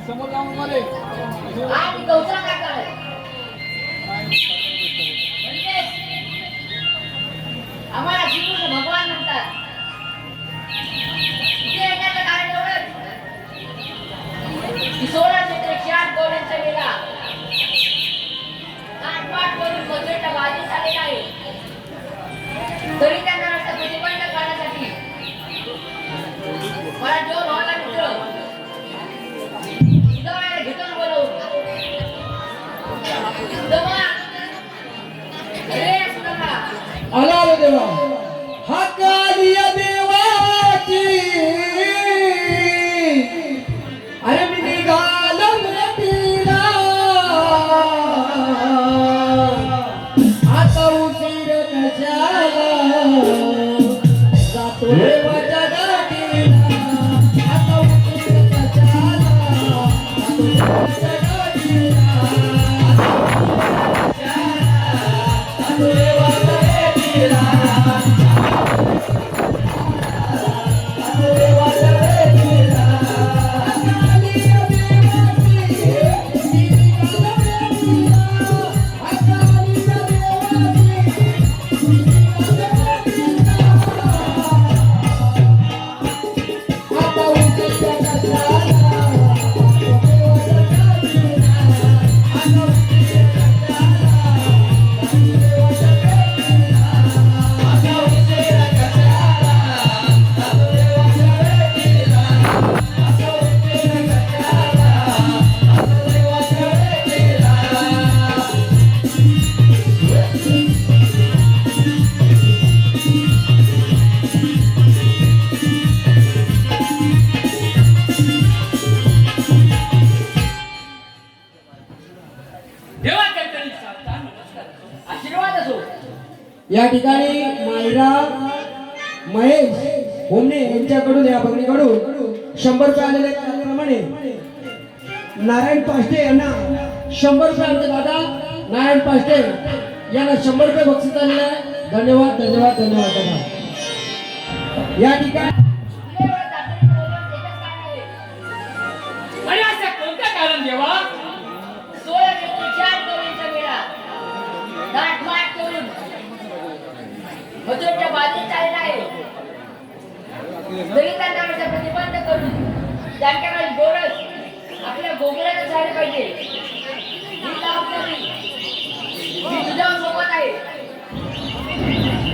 समोर जाऊन मध्ये आणि गौतम काय करायचं म्हणजे आम्हाला श्रीकृष्ण भगवान म्हणतात. इथे येण्याचं कारण एवढंच की 1608 गौऱ्यांचा मेला काटपाट करून मजुरीच्या बाजूस आलेला आहे. तरी त्यांना रस्ता प्रतिबंध करण्यासाठी मला जो भावाला मित्र सुद्धा घेतून बोलवून आला रे देवा हकालिया देवाची अरे मी निघालो नदीला आता उशीर कशाला जातो देवाच्या गाडीला आता उशीर कशाला जातो देवाच्या गाडीला या ठिकाणी मायरा महेश होमने यांच्याकडून या भगिनीकडून 100 रुपये आलेले त्याप्रमाणे नारायण पाष्टे यांना 100 रुपये आमचे दादा नारायण पाष्टे यांना 100 रुपये बक्षीस आलेले आहे. धन्यवाद धन्यवाद धन्यवाद दादा. या ठिकाणी कोणत्या कारण देवा 1608 गौरींचा मेळा घाटमाट करून मजुरीच्या बाजूस चालला आहे. तरी त्यांना रस्ता प्रतिबंध करून त्यांच्याकडे गोरस आपल्या गोकुळाला जायला पाहिजे ही जबाबदारी मी तुझ्यावर सोबत आहे.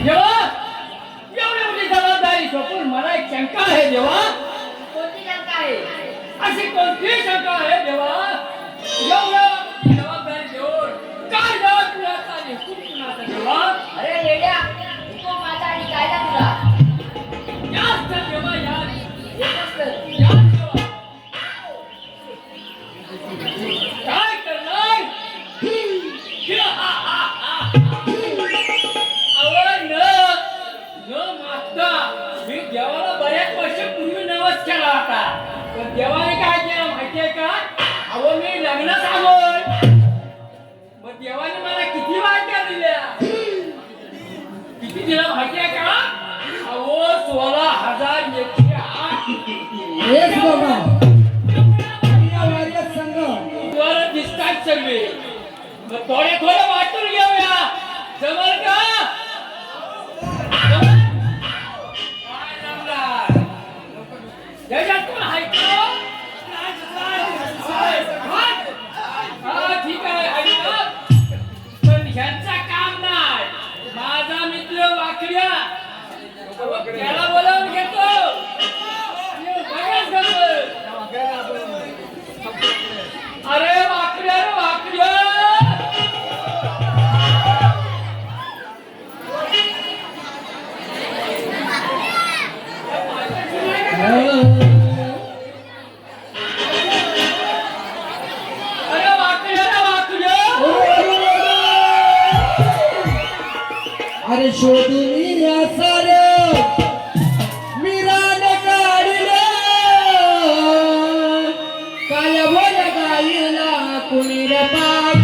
देवा एवढी मोठी जबाबदारी सोपून मला एक शंका आहे देवा. कोणती शंका आहे? अशी कोणती शंका आहे देवा एवढी जबाबदारी देऊन काय जबाब तुला कुणाचा देवा. अरे येड्या हुकूम माझा आणि कायदा तुझा. जास्त देवा यार एकच कर. काय करणार न मागता मी देवाला बऱ्याच वर्षापूर्वी नवस केला होता. पण देवाने काय केलं माहितीये का अहो मी लग्न सांगोय. मग देवाने मला किती वाट्या दिल्या किती दिल्या माहितीये का अहो 16,108 एक बघा या संघ वर दिसतात सगळे. मग थोडे थोडे वाटून घेऊया जमल का. त्याच्यात कोण ऐकतो ठीक आहे ऐकतो पण ह्यांचा काम नाही. माझा मित्र वाकड्या त्याला बोलावून घेतो. अरे वाकड्या रे वाकड्या अरे शोधून या सारं मिरान काढलं काय बोल गायला कुणी रे पाठ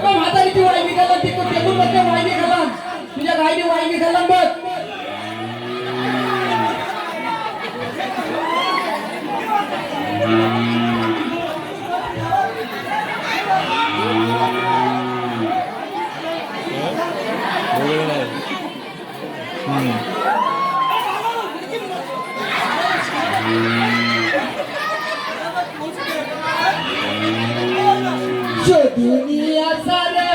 म्हातारीची वायगी खाला तिकडे टेबल मध्ये वायगी खाला तुझ्या गायने वायगी खाला बघ जो दुनिया सारा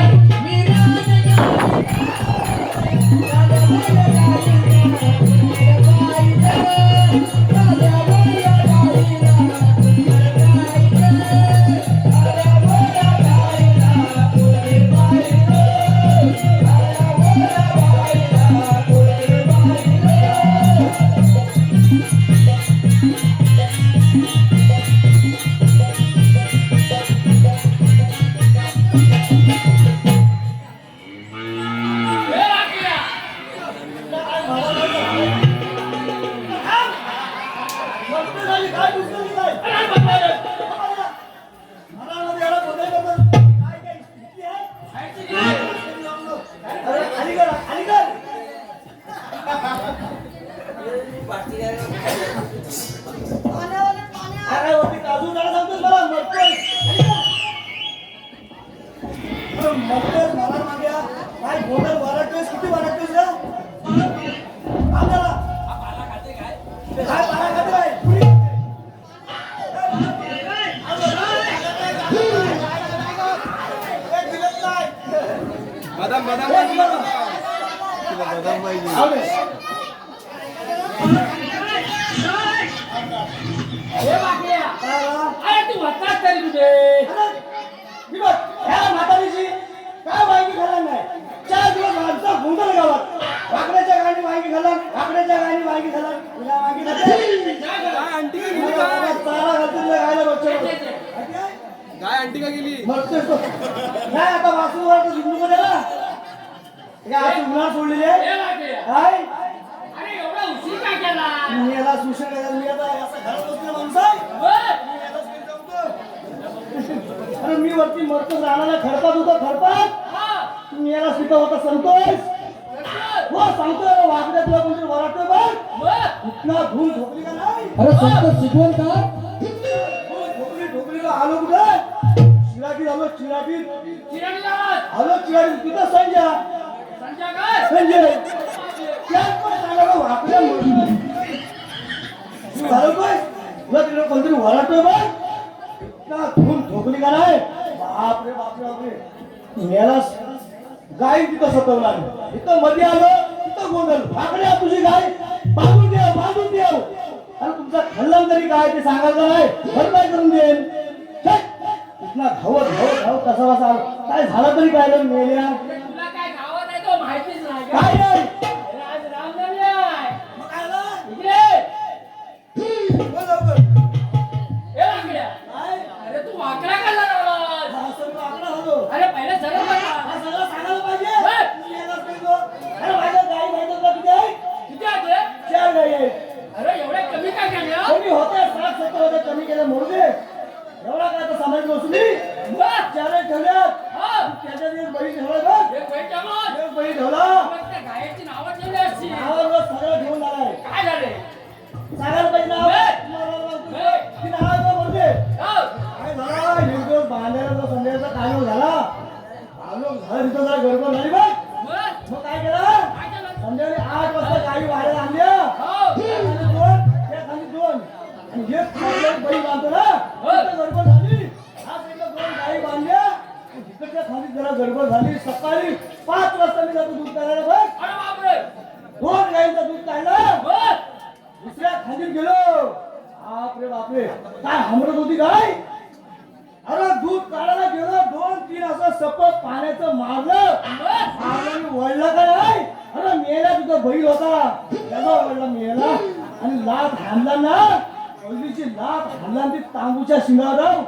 हे बाकड्या. अरे तू होतास तरी कुठे म्हातारीची काय वांगी खाल्ला नाही 4 दिवस आमचा गोंधळ गावात भाकऱ्याच्या गाणी वांगी खाल्ला भाकऱ्याच्या गाणी वांगी खाल्ला तुला वांगी काय आंटी का गेली नाही आता वासूवर जिंकू मध्ये ना आज उन्हाळ सोडलेले हे बाकड्या. काय अरे एवढा उशीर काय केला मी याला सुशा मी आता असं घरात बसले माणूस आहे बरं. अरे मी वरती मरतच राहणारा खडपात होता खडपात हा. तुम्ही याला सुद्धा होता संतोष बरं. हो सांगतो वागड्या तुला कोणतरी वराटतोय बघ बरं. इतना धूम झोपली का नाही अरे संत शिकवण का झोपली झोपली आलो कुठे चिराटी आलो चिराटी चिराणी गावात. आलो चिराटी तिथं संजय संजय काय? संजय त्यात पण सांगायला वाकड्या तू घालतोय तुला तिकडे कोणतरी वराटतोय बघ इतना धूम झोपली का नाही बापरे बापरे बापरे मेला गाय तिथं सतवला इथं मध्ये आलं इथं गोंधळ भाकड्या तुझी गाय बांधून देव आणि तुमचा खल्लान तरी काय ते सांगायचं नाही भरपाई करून देईन इथला धावत धावत धावत कसा बसा काय झालं तरी काय रे मेल्या तुला काय गावात आहे तो माहितीच नाही का? काय नाही अरे आज रामनवमी आहे. मग काय झालं? इकडे. बोल लवकर. हे बाकड्या. काय? अरे तू वाकडा का लावलास? हा सगळं आकडा झालो. अरे पहिले सरळ बघा. हा सगळं सांगायला पाहिजे. बरं. तुम्ही यायलाच पाहिजे. अरे माझ्या गाई माहिती का किती आहे? किती आहे ते? 4 गाई आहेत. अरे एवढे कमी काय केलं? कमी होते 60-70 होते कमी केलं म्हणून दे. एवढा काय तर समाज वसुली बरं. 4 ठेवल्यात. हा. त्याच्यात एक बळी ठेवला बघ. एक बैठ जाऊन. एक बळी ठेवला. मग त्या गायची नावं ठेवली असती. नावावर सगळं ठेवून आलाय. काय झाले? सांगायला पाहिजे नाव. बरं. ती नावाचं म्हणून दे. हो. काय झाला एक दिवस बांधायला तो संध्याचा कालव झाला आलो घर इथं जरा गडबड झाली बघ बरं. मग काय केलं काय केलं? संध्याकाळी 8 वाजता गाडी वाढायला आणल्या हो. त्या खाली 2 त्या खाली 2 आणि एक खाली बाई बांधतो ना हो. तिथं गडबड झाली हा साईडला 2 गाई बांधल्या आणि तिकडच्या खाली जरा गडबड झाली सकाळी 5 वाजता मी जातो दूध काढायला बघ अरे बापरे. 2 गाईंचं दूध काढलं बरं. दुसऱ्या खाली गेलो बापरे बापरे काय हमरत होती गाय अरे दूध काढायला गेलो 2-3 असं सपक पाण्याचं मारलं बरं. आणि वळला का नाही अरे मेला तुझा बैल होता त्याचा वळला मेला आणि लाथ हाणला ना पहिलीची लाथ हाणला आणि ती तांबूच्या शिंगाडाव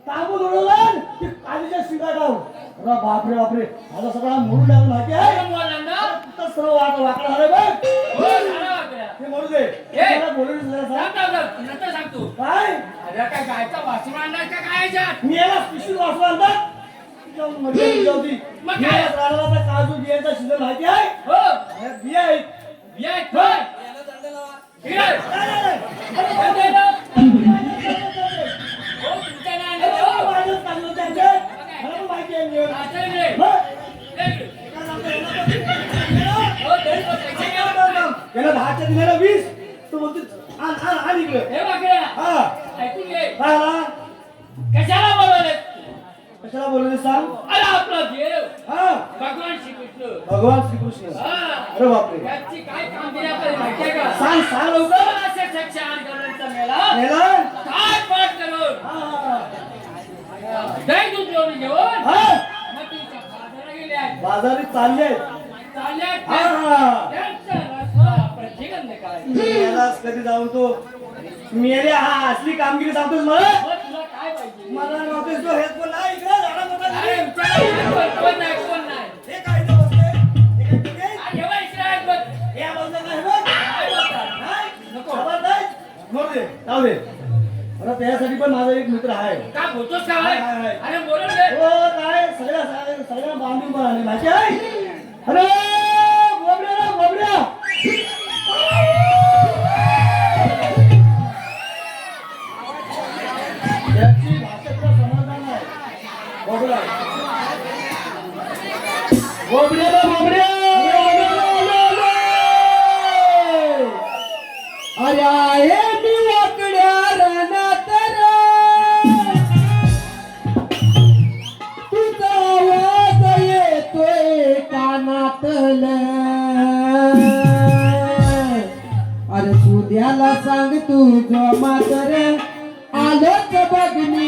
तांबू उडवला ती कालीच्या शिंगाडाव अरे बापरे बापरे माझा सगळा मोडून लागला माहिती आहे काय बोलला? तिथं सर्व वाकडा झालं बघ हो, झालं बाकड्या. ते म्हणू दे ए! मला बोलून थांब, थांब, थांब. नंतर सांगतो काय अरे काय गायचा वासरू आणलाय का काय याच्यात मेला स्पेशल वाचवा आणतात जाऊन मजा येईल जाऊ दे. मग काय? मेलात राहिला तर काजू बियांचा सीझन माहिती आहे हो अरे बिया आहेत बिया आहेत, होय. ठीक आहे. नाही. कोण दिलं? हो, तुमच्या नाही आणलं, हो. माझं चांगलं त्यांचं. मला पण माहिती आहे नियम. आता इकडे. मग? ये इकडे. हो, तरी पण पैसे घ्या. याला 10च्या दिलेला 20 तू बोलतो आण इकडे हे वाकडा. हा ऐकून घे. काय आला? कशाला बोलवले कशाला बोलले सांग अरे आपला देव हा भगवान श्रीकृष्ण भगवान श्रीकृष्ण हा. अरे बापरे त्याची काय कामगिरी आपल्याला माहिती आहे का सांग लवकर सोळाशे सेक्शन गवळणचा मेला मेला काय पाठ करून हा दही दूध घेऊन घेऊन हा मग तुमच्या बाजारात गेले आहेत बाजारी चालले चालले आहेत हा. त्यांचा रस्ता प्रतिगंध काय मेलास कधी जाऊन तो मेले हा असली कामगिरी सांगतोस मला मग तुला काय पाहिजे मला नव्हतेस तो हेच बोल इकडे झाडा मोठा अरे विचारा कोण नाही कोण नाही हे काय इथं बसले हे काय तुम्ही? अरे एवढा इकडे आहेत बघ. हे बोलतात नाही बघ काय बोलतात? नाही नको. खबर नाही मरू दे जाऊ दे अरे त्यासाठी पण माझा एक मित्र आहे काय बोलतोस का हाय, हाय, हाय. अरे बोलून घे हो काय सगळ्या बांधून पण आले माहिती आहे अरे बोबड्या याची भाषेतलं समाधान आहे बोबड्या अरे आहे मी वाकड्या रानात रे. तुझा आवाज येतोय कानातल. अरे सुद्याला सांग तुझं मातर आलोच बघ मी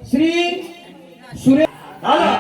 श्री सुरेश झालं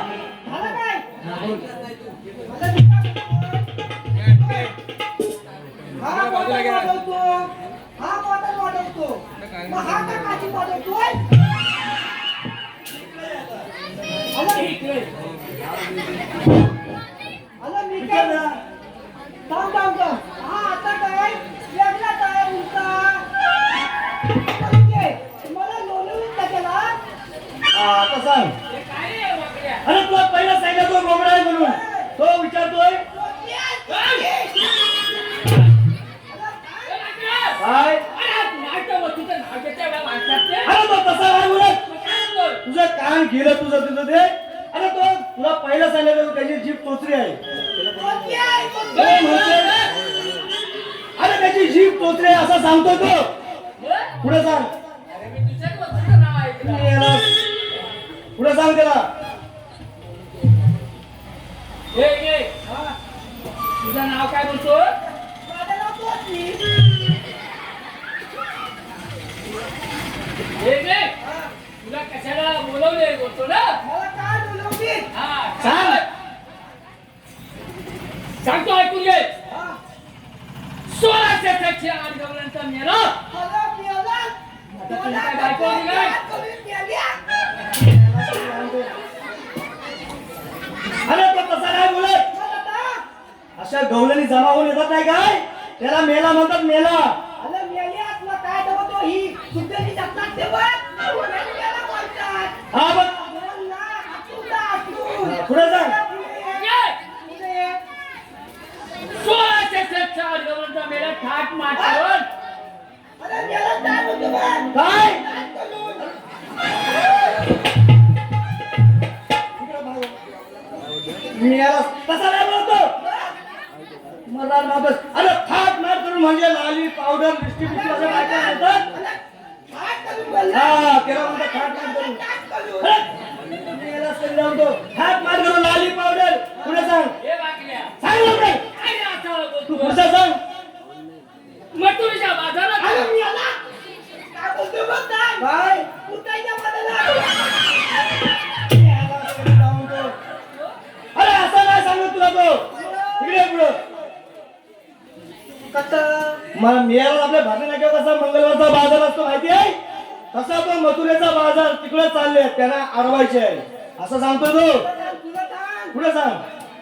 आता सांग हे काय रे वाकड्या? अरे तुला पहिला सांगितलं तो गोबडा आहे म्हणून तो विचारतोय हे वाकड्या! काय अरे नाटक बघ, तुझं नाव घेतोय बा माणसात ते. अरे तो तसा काय बोलत मग काय बोल? तुझं कान गेलं तुझं ते अरे तो तुला पहिला सांगितलं त्याची जीभ तोचरी आहे तो म्हणतोय, अरे त्याची जीभ तोचरी आहे असं सांगतोय तो बोल. पुढे सांग अरे मी तुझ्याच वस्तूचं नाव ऐकलं. पुढे सांग त्याला हे तुझं नाव काय बोलतो हे तुला कशाला बोलवले बोलतो ना हा सांग. सांगतो ऐकून घे 1600 सेक्शन आठ गवळणचा मेला आता तुझी काय बायको होती काय अरे तो तसा काय बोलत अशा गवळणी जमा होऊन येतात नाही काय त्याला मेला म्हणतात मेला हा बघ पुढे सांग 1600 सेक्शन आठ गवळणचा मेला ठाट माटून मी याला तसा नाही बोलतो मला वापस अरे थाट मार करून म्हणजे लाली पावडर लिपस्टिक असं काय काय म्हणतात हा त्याला म्हणतात थाट मार करून मी याला समजावतो थाट मार करून लाली पावडर पुढे सांग हे वाकल्या. सांग लवकर. काय रे असं तू बोलतोय? पुढचं सांग मथुरेच्या बाजारात काय याला समजावतो. अरे असं नाही सांगत तुला तो इकडे पुढं मला मिळाला आपल्या भाजी नाक्यावर कसा मंगळवारचा बाजार असतो माहिती आहे तसा तो मथुरेचा बाजार तिकडे चालले त्यांना अडवायचे आहे असं सांगतो तो पुढे सांग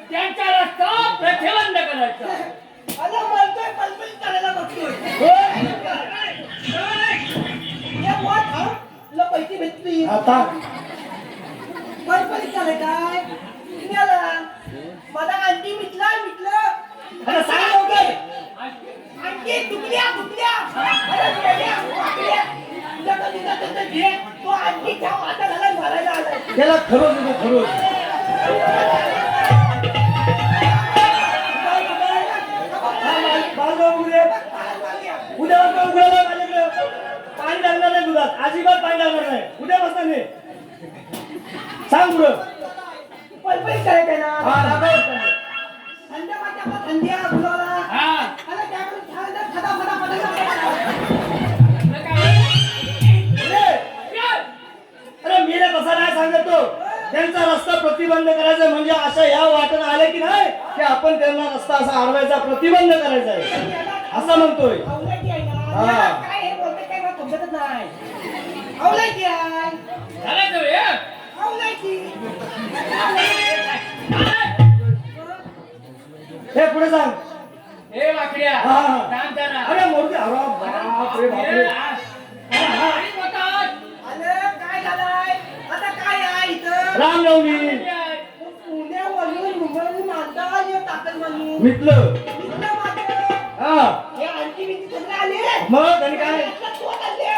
त्यांचा रस्ता प्रतिबंध करायचा. आता मला आणखी मिटलं अरे सांग लवकर आणखी तुकड्या तो आणखी जाऊ आता घालायला भरायला आलाय त्याला खरोच देतो खरोच उद्या उघडायला माझ्याकडे पाणी लागणार नाही दुधात अजिबात पाणी लागणार नाही उद्या बसता नाही सांग पुढं पलपली करायचं ना हा दाखव थंड वाटतं का? थंडी आहे फुलाला हा. अरे त्याकडून छान फटाफट आपलं काय? अरे मी तसा नाही सांगत तो त्यांचा रस्ता प्रतिबंध करायचा म्हणजे अशा या वाटण आले की नाही की आपण त्यांना रस्ता असा अडवायचा प्रतिबंध करायचा आहे असं म्हणतोय अवलायची आहे हा. ना काय हे बोलते काय मला समजतच नाही अवलायची आहे झालं तर हे? अवलायची हे पुढे सांग हे वाकड्या. हा, हा. थांब जरा. अरे मोरते अरे बापरे हे, बापरे हा. आणि बोटात. अरे काय झालंय आता काय आहे इथं रामनवमी पुण्यावरून मुंबईवरून माणसा ताकद म्हणून मिटलं इथलं मात्र हा हे आणखी मी सगळे आले मग त्यांनी काय तो आले.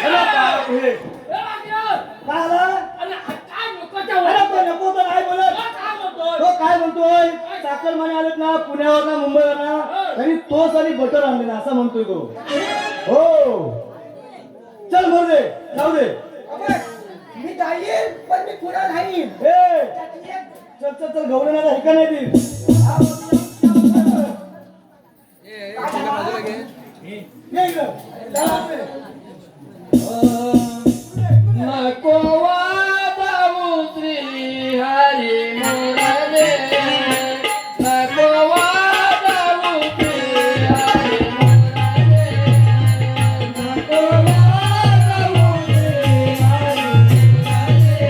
अरे बापरे हे वाकड्या. काय आलं अरे काय नकोच्या वर. अरे तो नको तर नाही बोलत हा, काय म्हणतोय? तो काय म्हणतोय चाकरमाने आलेत ना पुण्यावर ना मुंबईवर ना त्यांनी तोच आणि बटर आणले ना असं म्हणतोय तो हो चल मोर दे जाऊ दे अबे, मी जाईल पण मी पुढे राहील ए त्यातली एक चल चल चल गौरी नाही हिका नाही ती ये इकडं. चला आपले. नको वाजवू श्री हरी मुरली नको वाजवू श्री हरी मुरली नको वाजवू श्री हरी मुरली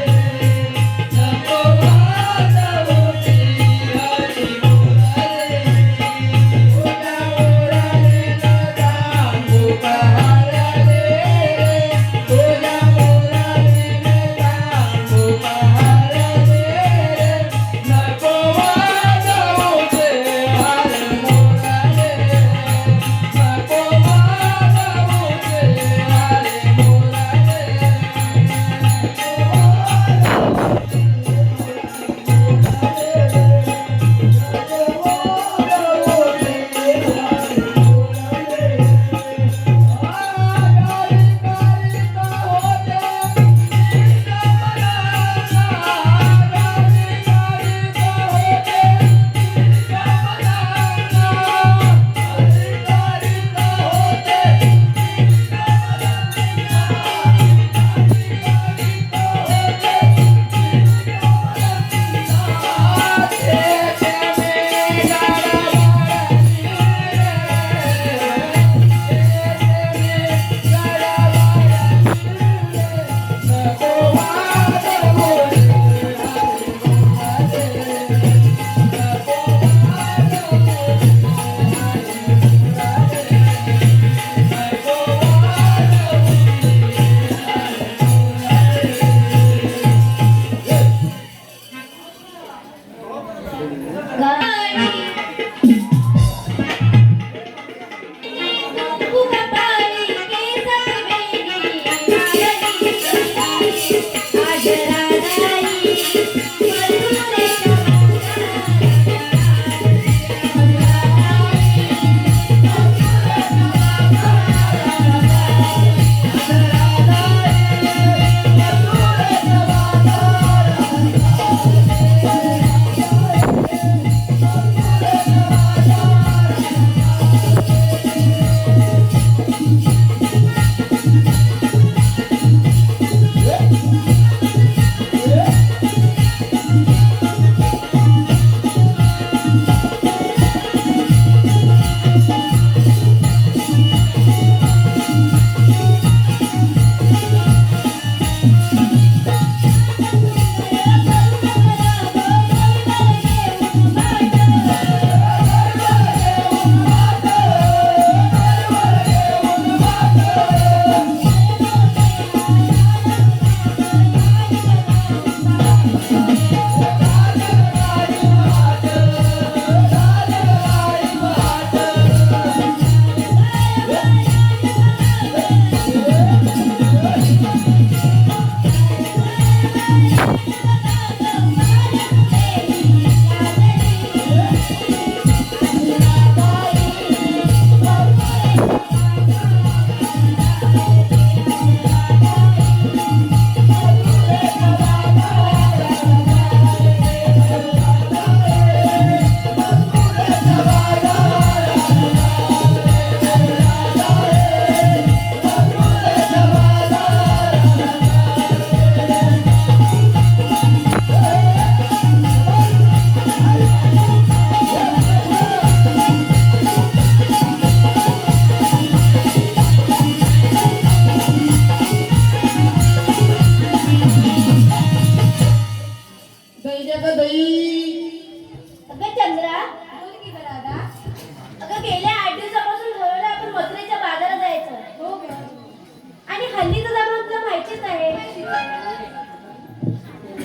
नको वाजवू श्री हरी मुरली उद्या मुरली न जांबू बहारले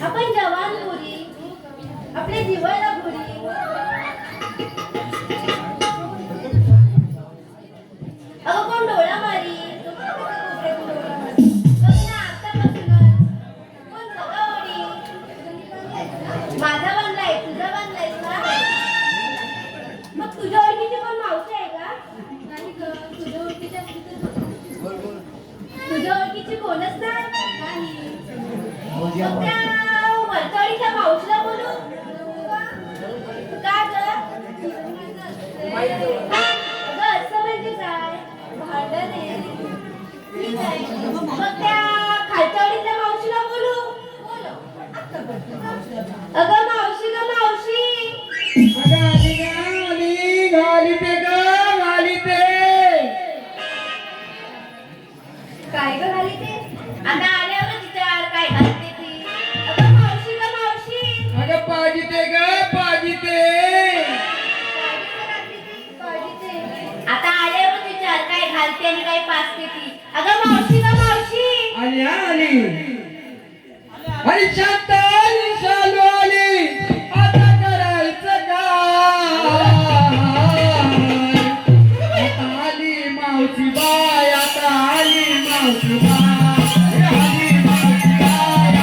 आपण जवान गोरी आपल्या जीवाला गोरी अगं कोण डोळा मारी माझा बांधलाय तुझा बांधलाय ना मग तुझ्या ओळखीची कोण मावशी आहे का नाही ग तुझ्या ओळखीची कोणच नाही मग त्या वरचढीच्या मावशीला बोलू का ग अगं असं म्हणजे काय भांडण आहे ठीक आहे मग त्या खालचवडीच्या मावशीला बोलू अगं मावशी ग मावशी अगं आली ग, आली घालीते ग, घालीते. काय ग घाली ते आता आल्यावर विचार काय घालते ती अगं मावशी ग मावशी अगं पाजिते ग, पाजिते. आता आल्यावर विचार काय घालते आणि काय पाचते ती अगं मावशी ग मावशी आली हा, आली. आणि शांत आली, शालू आली. आता करायचं काय? आता आली मावशी बाय, आता आली मावशी बाय, आली मावशी बाय आता.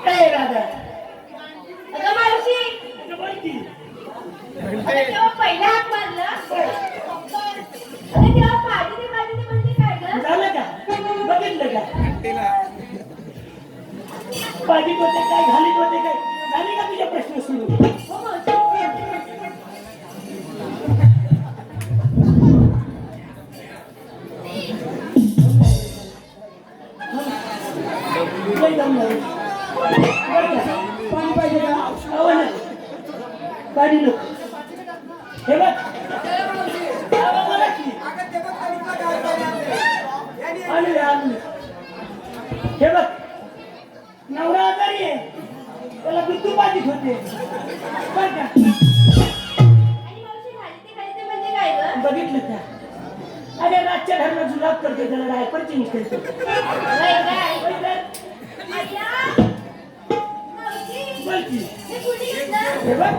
ए राधा अगं मावशी तू बोल की. अगं तेव्हा पहिला हात मारला अगं तेव्हा पाहिजे ते म्हणजे काय ग झालं का बघितलं का पाठीत होते काय घालीत होते काय झाले का तुझे प्रश्न सुरू हो मावशी लय दम लागला. बरं का? पाणी पाहिजे का? हवं ना गाडी नको हे बघ हवं मला की आणू आणू हे बघ नवरा आजारी आहे त्याला बिंदू बाधित होते बरं का आणि मावशी घालते म्हणजे काय ग बघितलं का अरे रातच्या घरला जुलाब करते त्याला डायपर चेंज करते काय काय होय तर? अय्या मावशी बोल की हे कुठे घेतलं हे बघ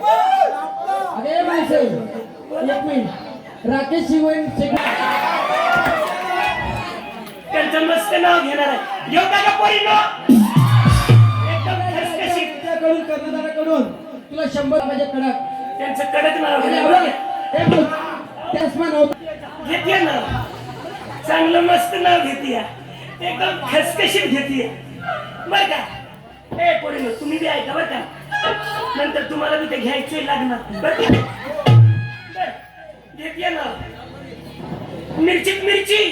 अगे माणसे, एक मिनिट. राकेश शिवण त्यांचं मस्त नाव घेणार आहे घेऊ का का पोरीनो एकदम खसखशीत त्याकडून कर्णधाराकडून तुला 100 माझ्या कडक. त्यांचं कडक नाव अरे घेणार आवड. हे बघ, त्याच नाव. घेते ना चांगलं मस्त नाव घेते एकदम खसखशीत घेते बर का ए पोरीनो तुम्ही बी ऐका बर का नंतर तुम्हाला बी ते घ्यायचे लागणार बर का बर घेते ना मिरचीत मिरची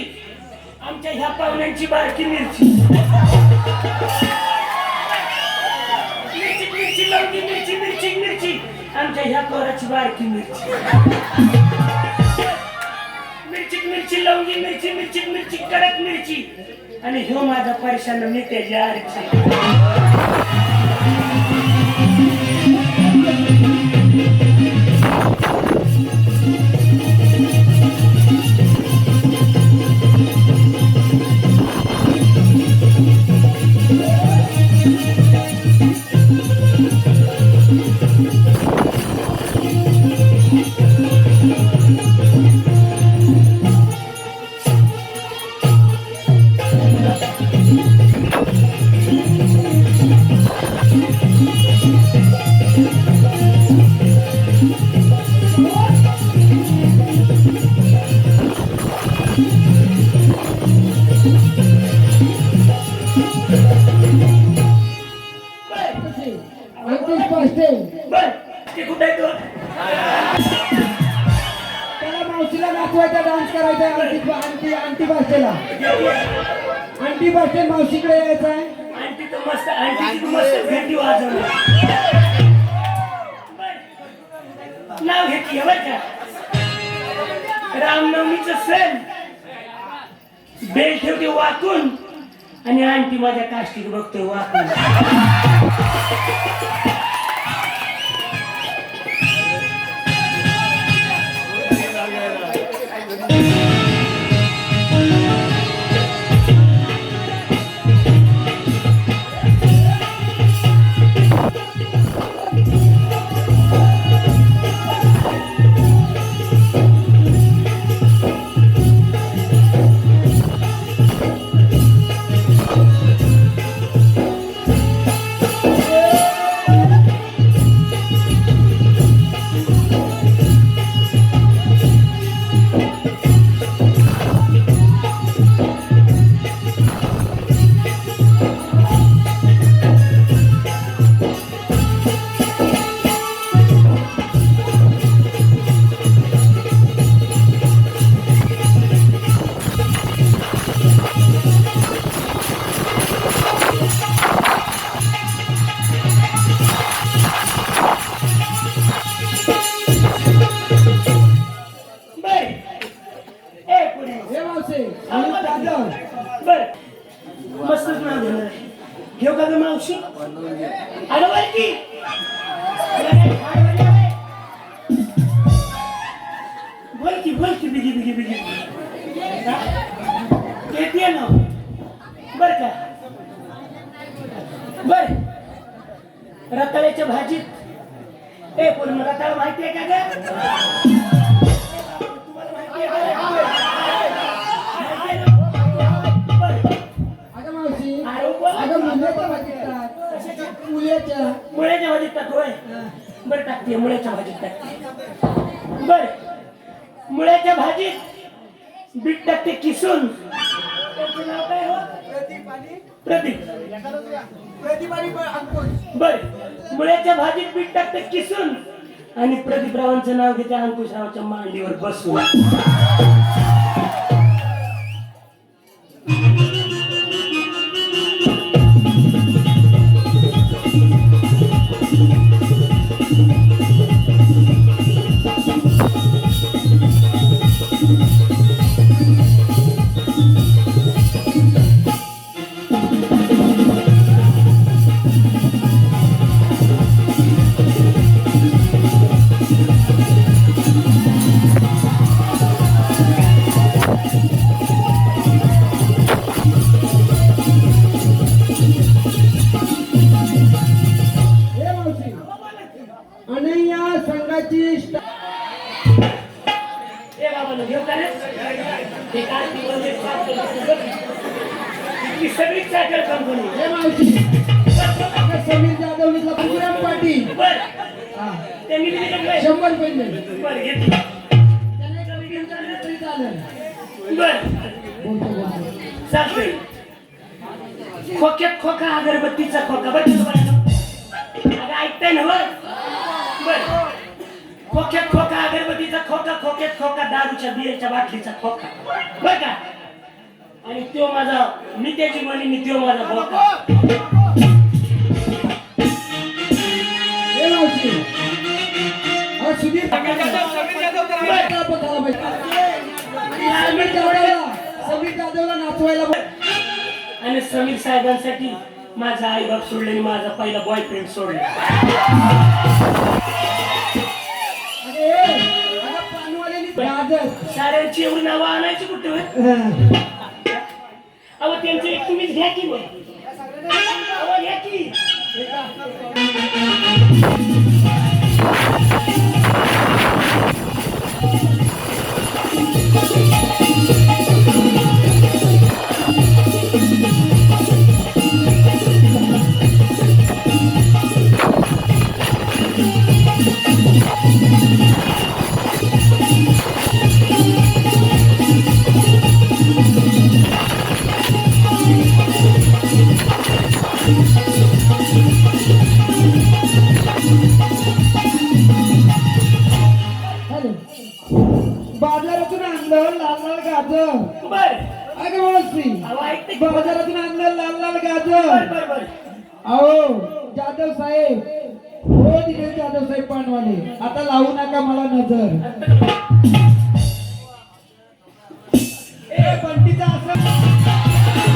आमच्या ह्या पाहुण्यांची बारकी मिरची मिरची मिरची लवंगी मिरची मिरची मिरची आमच्या ह्या पोराची बारकी मिरची मिरची मिरची लवंगी मिरची मिरची मिरची कडक मिरची आणि ह्यो माझा परेशान मी त्याच्या आरची पाचटे बर ते कुठे आहे तो त्याला मावशीला नाचवायचा डान्स करायचा आंटी पाचटेला आंटी पाचटे मावशीकडे यायचं आहे आंटी तर मस्त आंटी मस्त भेटी वाजवली नाव घेतली बर का रामनवमीचं सण बेल ठेवते वाकून आणि आंटी माझ्या काष्टीत बघतोय वाकून हे मावशी आणि दादर बर मस्तच नाव घेणार आहे. घेऊ का ग मावशी आलं बाई की बोल की बिगी येते ना बर का बर रताळ्याच्या भाजीत ए पूर्ण रताळ माहिती आहे का ग तुम्हाला माहिती आहे का माहिती आहे ना? बरं. अगं मावशी अरे बोला. अगं मुल्याच्या भाजीत मुल्याच्या मुळ्याच्या भाजीत टाकतोय बरं टाकते मुळ्याच्या भाजीत टाकते बर मुळ्याच्या भाजीत बीट टाकते किसून त्याचं नाव काय हो प्रदीप बर मुळ्याच्या भाजीत बीट टाकते किसून आणि प्रदीप रावांचं नाव घेते अंकुश रावांच्या मांडीवर बसून हे मावशी आणि या संघाची ए बाबा घेऊ का रे ते काय ती इतकी सगळी साखर कंपनी हे मावशी अगं समीर जाधवनीतला प्रोग्राम पाटील बर हा, त्यांनी दिली का काय 100 पेमेंट बर घेतली त्याने कमी घेऊन चाललं तरी चालेल बर बोलतो चालतंय खोक्यात खोका अगरबत्तीचा खोका बरं अगं ऐकताय ना बर खोक्यात खोका अगरबत्तीचा खोका खोक्यात खोका दारूच्या बियरच्या बाटलीचा खोका बर का आणि तो माझा मी त्याची म्हणीन तो माझा बोका हे मावशी हा सुधीर बर. समीर जाधवला नाचवायला बोल. आणि समीर साहेबांसाठी माझा आई बाप सोडले आणि माझा पहिला बॉयफ्रेंड सोडला अगं पानवाल्यानी दादर साऱ्यांची एवढी नावं आणायची कुठे अहो त्यांचं एक तुम्हीच घ्या की मग अहो घ्या की Thank you. गाजर बर अगं मावशी अहो ऐकते की बाजारातून आणलं लाल लाल बर गाजर बर बर अहो जाधव साहेब हो तिथे जाधव साहेब पानवाले आता लावू नका मला नजर ए बंटीचा असं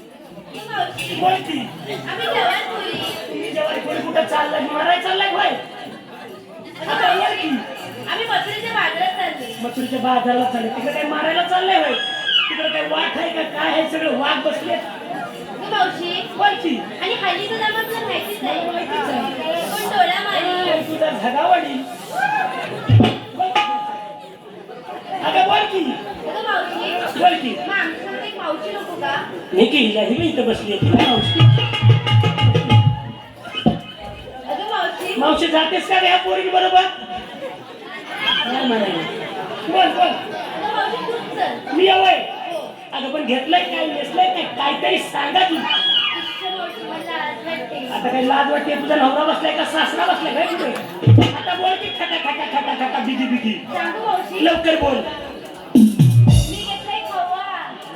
बोल की आम्ही जेवण पुरी तुम्ही जेव्हा कोणी कुठं चाललाय मारायला चाललाय भाई आता बोल की आम्ही मथुरेच्या बाजारात चालले मथुरीच्या बाजाराला चालले तिकडे काही मारायला चाललंय भाई तिकडे काही वाट आहे का काय आहे सगळं वाघ बसले मावशी बोल की आणि हल्लीचं जमा तुला माहितीच आहे माहितीच आहे. कोण डोळा मारी काय तुझा झगावाडी अगं बोल की अगं मावशी बोल की मग आमच्यासमोर एक मावशी नको का हे की हिला ही इथं बसली आहे तुला मावशी अगं मावशी मावशी जातेस का रे या पोरी बरोबर काय म्हणाले बोल बोल अगं मावशी तूच चल मी अवय अगं पण घेतलंय काय नेसलंय काय काहीतरी सांगा की इच्छा मावशी मला आज वाटते आता काही लाज वाटते तुझा नवरा बसलाय का सासरा बसलाय काय कुठे आता बोल की खटा खटा खटा खटा बिगी बिगी सांगू मावशी लवकर बोल मी घेतलाय खवा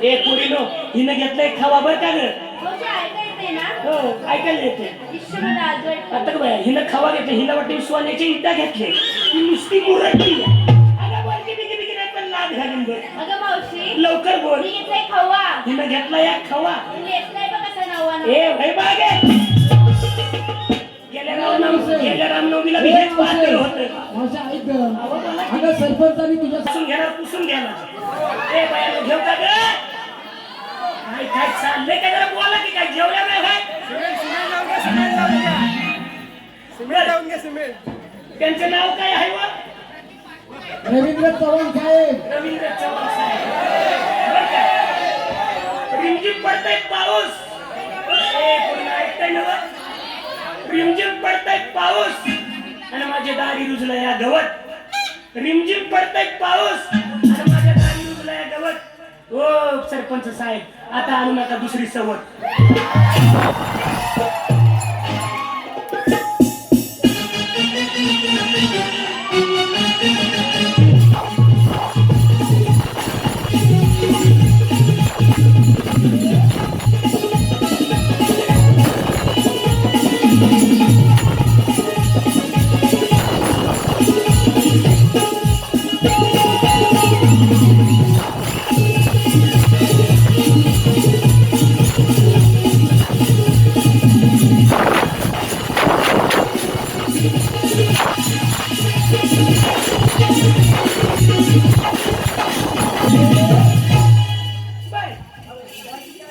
ए पोरीनो हिनं घेतलंय खावा बर का ग मावशी ऐका येते ना हो ऐकायला येते इच्छा मला आज वाटते आता का बाया हिनं खावा घेतलं हिला वाटते सोन्याचे इटा घेतले ती नुसती मुरडली अगं बोल की बिगी बिगी नाही पण लाज घालून बघ अगं मावशी लवकर बोल मी घेतलाय खवा हिनं घेतला या खावा मी घेतलाय बघ कसा नवा ए भाई बागे गेल्या रामनवमीला मी हेच पाहतो होतं माझ्या ऐक अगं सरपंचानी तुझ्या पुसून घेणार पुसून घेणार ए बाया घेऊ का ग काय काय चाललंय का जरा बोला की काय जेवल्या नाही भाई त्यांचं नाव काय आहे व रवींद्र चव्हाण साहेब रवींद्र चव्हाण साहेब बरं का? रिमझिम पडतंय पाऊस ए कोणी ऐकतंय ना व? रिमझिम पडतंय पाऊस आणि माझे दारी रुजलं या गवत रिमझिम पडतंय पाऊस आणि माझ्या दारी रुजलं या गवत ओ सरपंच साहेब आता आणू नका दुसरी सवत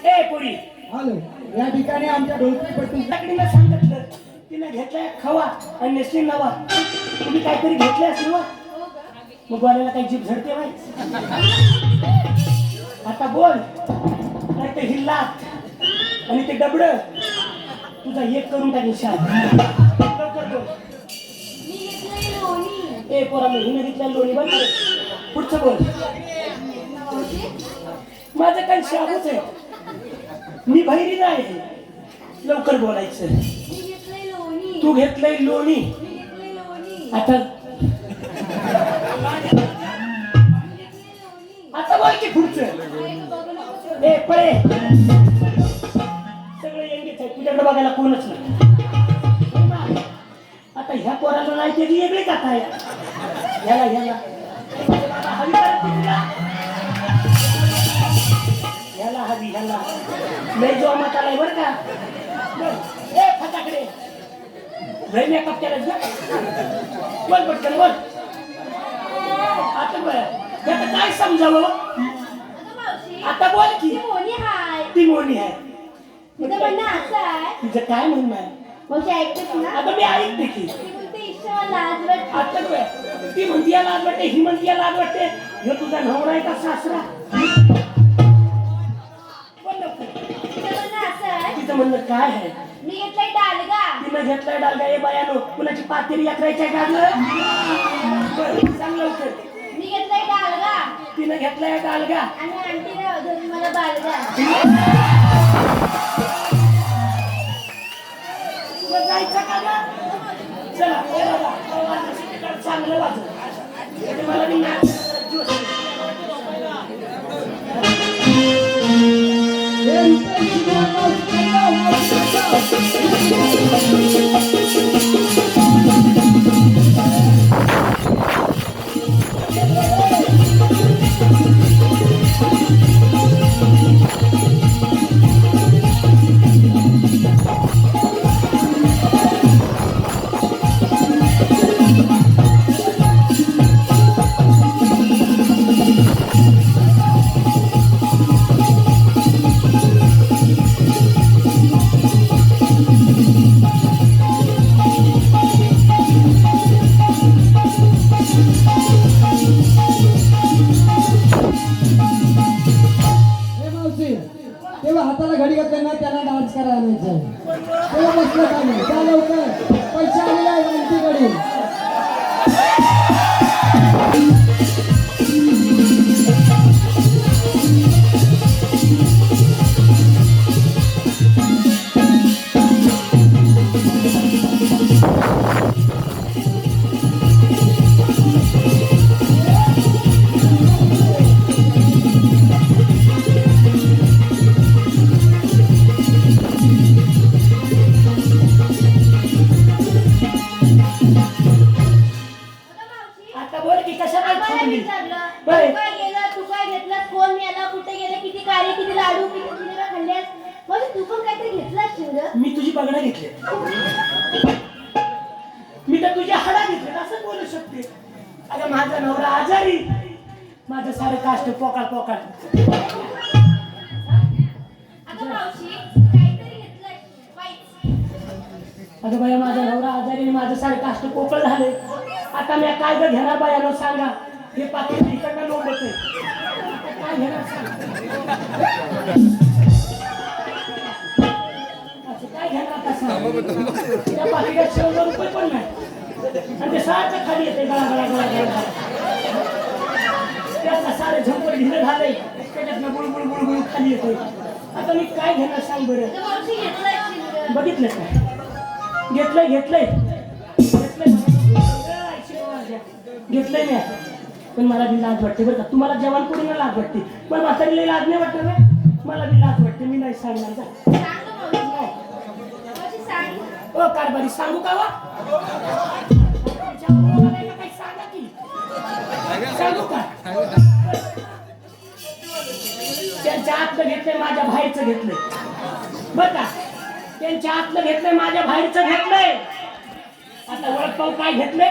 ए पोरी हॅलो या ठिकाणी आमच्या ढोलकी पट्टी तकडीला सांगितलं तिने घेतलाय खवा आणि नेसली नवा तुम्ही काहीतरी घेतलंय असेल वा मग बोलायला काही जीभ झडते बाई आता बोल नाही ते हिल्लात आणि ते डबड तुझा एक करून टाकेल शाळेत लवकर बोल मी घेतलंय लोणी ए पोरा मी हिने घेतल्या लोणी बंद कर. पुढचं बोल मावशी माझं काही शाबूच आहे मी बहिरी नाही लवकर बोलायचं मी घेतलंय लोणी तू घेतलंय लोणी मी घेतलंय लोणी आता आता बोल की पुढचं ए पळे सगळे येंगेच आहे तुझ्याकडे बघायला कोणच नाही आता ह्या पोराला नाही त्याची वेगळी कथा आहे ह्याला ह्याला हवी माहिती ह्यांना लय जोमात आलाय बरं का बरं. ए फटाकडे लय मेकअप केलास ना बोल पटकन बोल आता बरं याचं काय समजावं अगं मावशी आता बोल की ती मोनी हाय ती मोनी आहे तिचं म्हणणं असं आहे तिचं काय म्हणणं आहे मावशी ऐकतेस ना आता मी ऐकते की ती बोलते ईश्वर लाज वाटते आता बरं ती म्हणती या लाज वाटते ही म्हणती या लाज वाटते हे तुझा नवरा आहे का सासरा बोल लवकर. तिचं म्हणणं असं आहे तिचं म्हणणं काय आहे मी घेतलाय डालगा तिनं घेतलाय डालगा हे बायानो कुणाची पातेरी यात्रायच्या का गं? बरं, सांग लवकर मी घेतलाय डालगा तिनं घेतलाय डालगा आणि आंटीने धरून मला बालगा तुला जायचं का गं? चला ए बाबा, वाजवायचं तिकडं चांगलं वाजव म्हणजे मला मी नाच जोश येतो. हे मावशी तेव्हा हाताला घडी घातली ना त्यांना डान्स करायला आणायचं तेव्हा बसलं का नाही त्या लवकर पैसे आलेले आहे आणखी घडी अगं मावशी आता बोल की कशा काय आम्हाला थांबली विचारलं बाई. तू काय गेलं तू काय घेतलं कोण नेला कुठे गेलं किती कार्य किती लाडू किती सिनेमा खाल्ल्यास म्हणजे तू पण काहीतरी घेतलं असशील ग मी तुझी पगडा घेतली मी तर तुझ्या हाडा घेतले असं बोलू शकते अगं माझा नवरा आजारी माझं सारं काष्ट पोकाळ पोकाळ अगं मावशी काहीतरी घेतलंय वाईट अगं बाया माझा नवरा आजारी आणि माझं सारं काष्ट पोकळ झाले आता मी काय गं घेणार बायानो सांगा हे पाकिट इकडनं लोंबत आहे काय घेणार सांग असं काय घेणार आता सांग त्या पाकिटात 100 रुपये पण नाही आणि ते सारखं खाली येते गळा गळा गळा गळा त्यातलं सारे झंपर ढिलं झालंय त्याच्यातनं बुळबुळ बुळबुळ खाली येते आता मी काय घेणार सांग बरं अगं मावशी घेतलं असशील ग बघितलं काय घेतलंय घेतलंय घेतलंय मी पण मला बी लाज वाटते बरं का तुम्हाला जेवण करून लाज वाटते पण म्हातारीला लाज नाही वाटत ना मला बी लाज वाटते मी नाही सांगणार जा. सांग गं मावशी मावशी सांग ओ कारभारी सांगू का वा त्याच्यावर बोलायला काही सांगा की सांगू का त्यांच्या आतलं घेतलंय माझ्या बाहेरचं घेतलंय बरं का त्यांच्या आतलं घेतलंय माझ्या बाहेरचं घेतलंय आता ओळख पाहू काय घेतलंय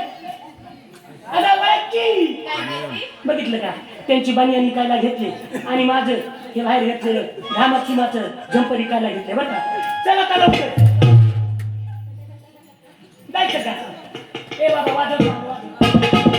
अगं ओळख की काय माहिती बघितलं का त्यांची बाणी निकायला घेतली आणि माझं हे बाहेर घेतलेलं घामाचिमाचं जंपर विकायला घेतले बरं का चला का लवकर जायचं का ए बाबा वाजव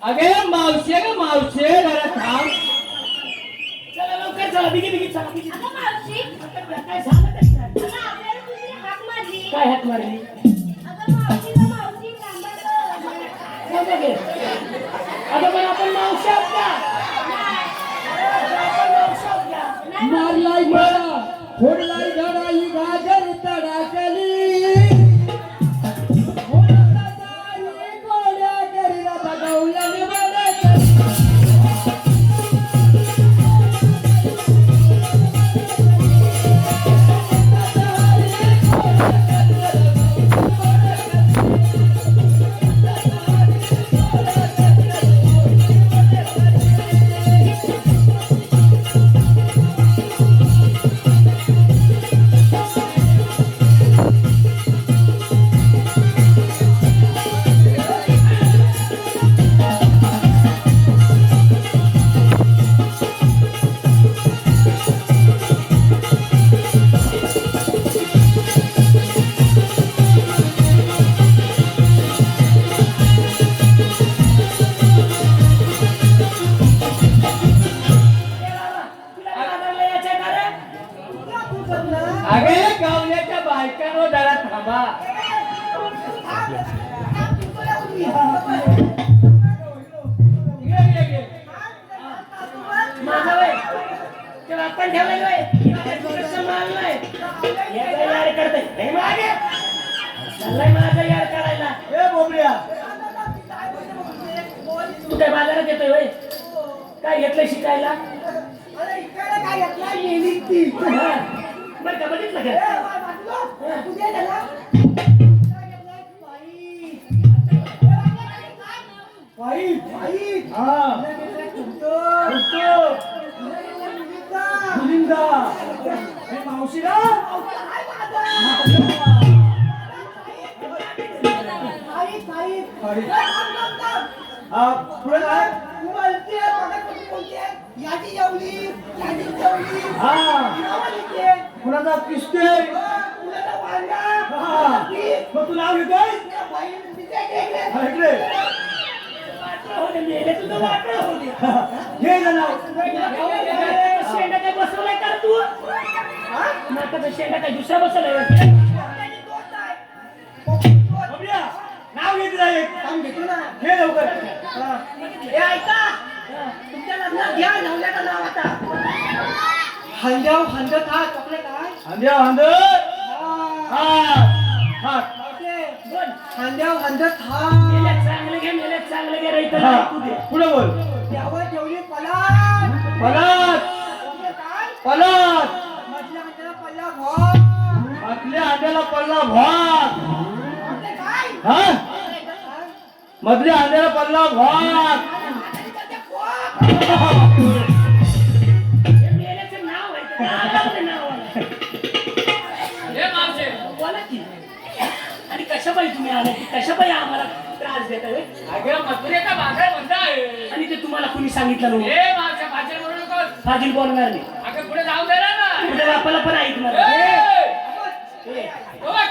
अगे मावशे ग मावशे जरा थांब चला लवकर चला बिगी बिगी चला बिगी अगं मावशी काय झालं तरी काय? अगं आपल्याला तुझी हाक मारली काय हात मारली अगं मावशी कामाचं अगं पण आपण मावशी आहोत का आपण मारलाई मला फोडलाई झाडा ही गाजर तडाकली गोड्या करीला बघवल्याने मला तुला बाजारला यायचंय का रे? अगे गावल्याच्या बायकांवर जरा थांबा. ये, ये, ये. माझा वय ते आपण ठेवलंय वय तुझं माल नाही हे काय यार करते हे मागे चाललाय माझा यार करायला ए बोबड्या तू काय बाजारात येतोय वय काय घेतलंय शिकायला हा. बरं का बघितलं का हा मुलिंदा हे मावशीला हा पुढे काय हा कुणाचा किस्ते हा मग तू नाव घेतोय इकडे मेले तुझं वाटलं होते घे ना नाव शेंडा काय बसवलाय का रे तू नाकाचा शेंडा काय दुसरा बसवलाय बोबड्या नाव घेत नाही घे लवकर हा. तुमच्या लग्नात घ्या नवल्याचं नाव आता खांद्यावर खांद्यात हात आपल्या काय अंध्या अंध हा बोल खांद्यावर खांद्यात हात मेले चांगले घे रे हा पुढे बोल त्यावर ठेवली पलाट पलात पलात मधल्या हाताला पल्ला भात आपल्या अंड्याला पडला भात हा मधल्या अंड्याला पडला भात मेल्याचं नाव आहे ते आगाऊचं नाव आहे. हे मावशे. बोला की आणि कशा पायी तुम्ही आला की कशा पायी आम्हाला त्रास देता होय? अगं मथुरेचा बाजार बंद आहे. आणि ते तुम्हाला कोणी सांगितलं म्हणून हे मावशे भाषण बोलू नकोस. फाजील बोलणार नाही अगं पुढे जाऊ दे ना. तुझ्या बापाला पण ऐकणार ए! बघ.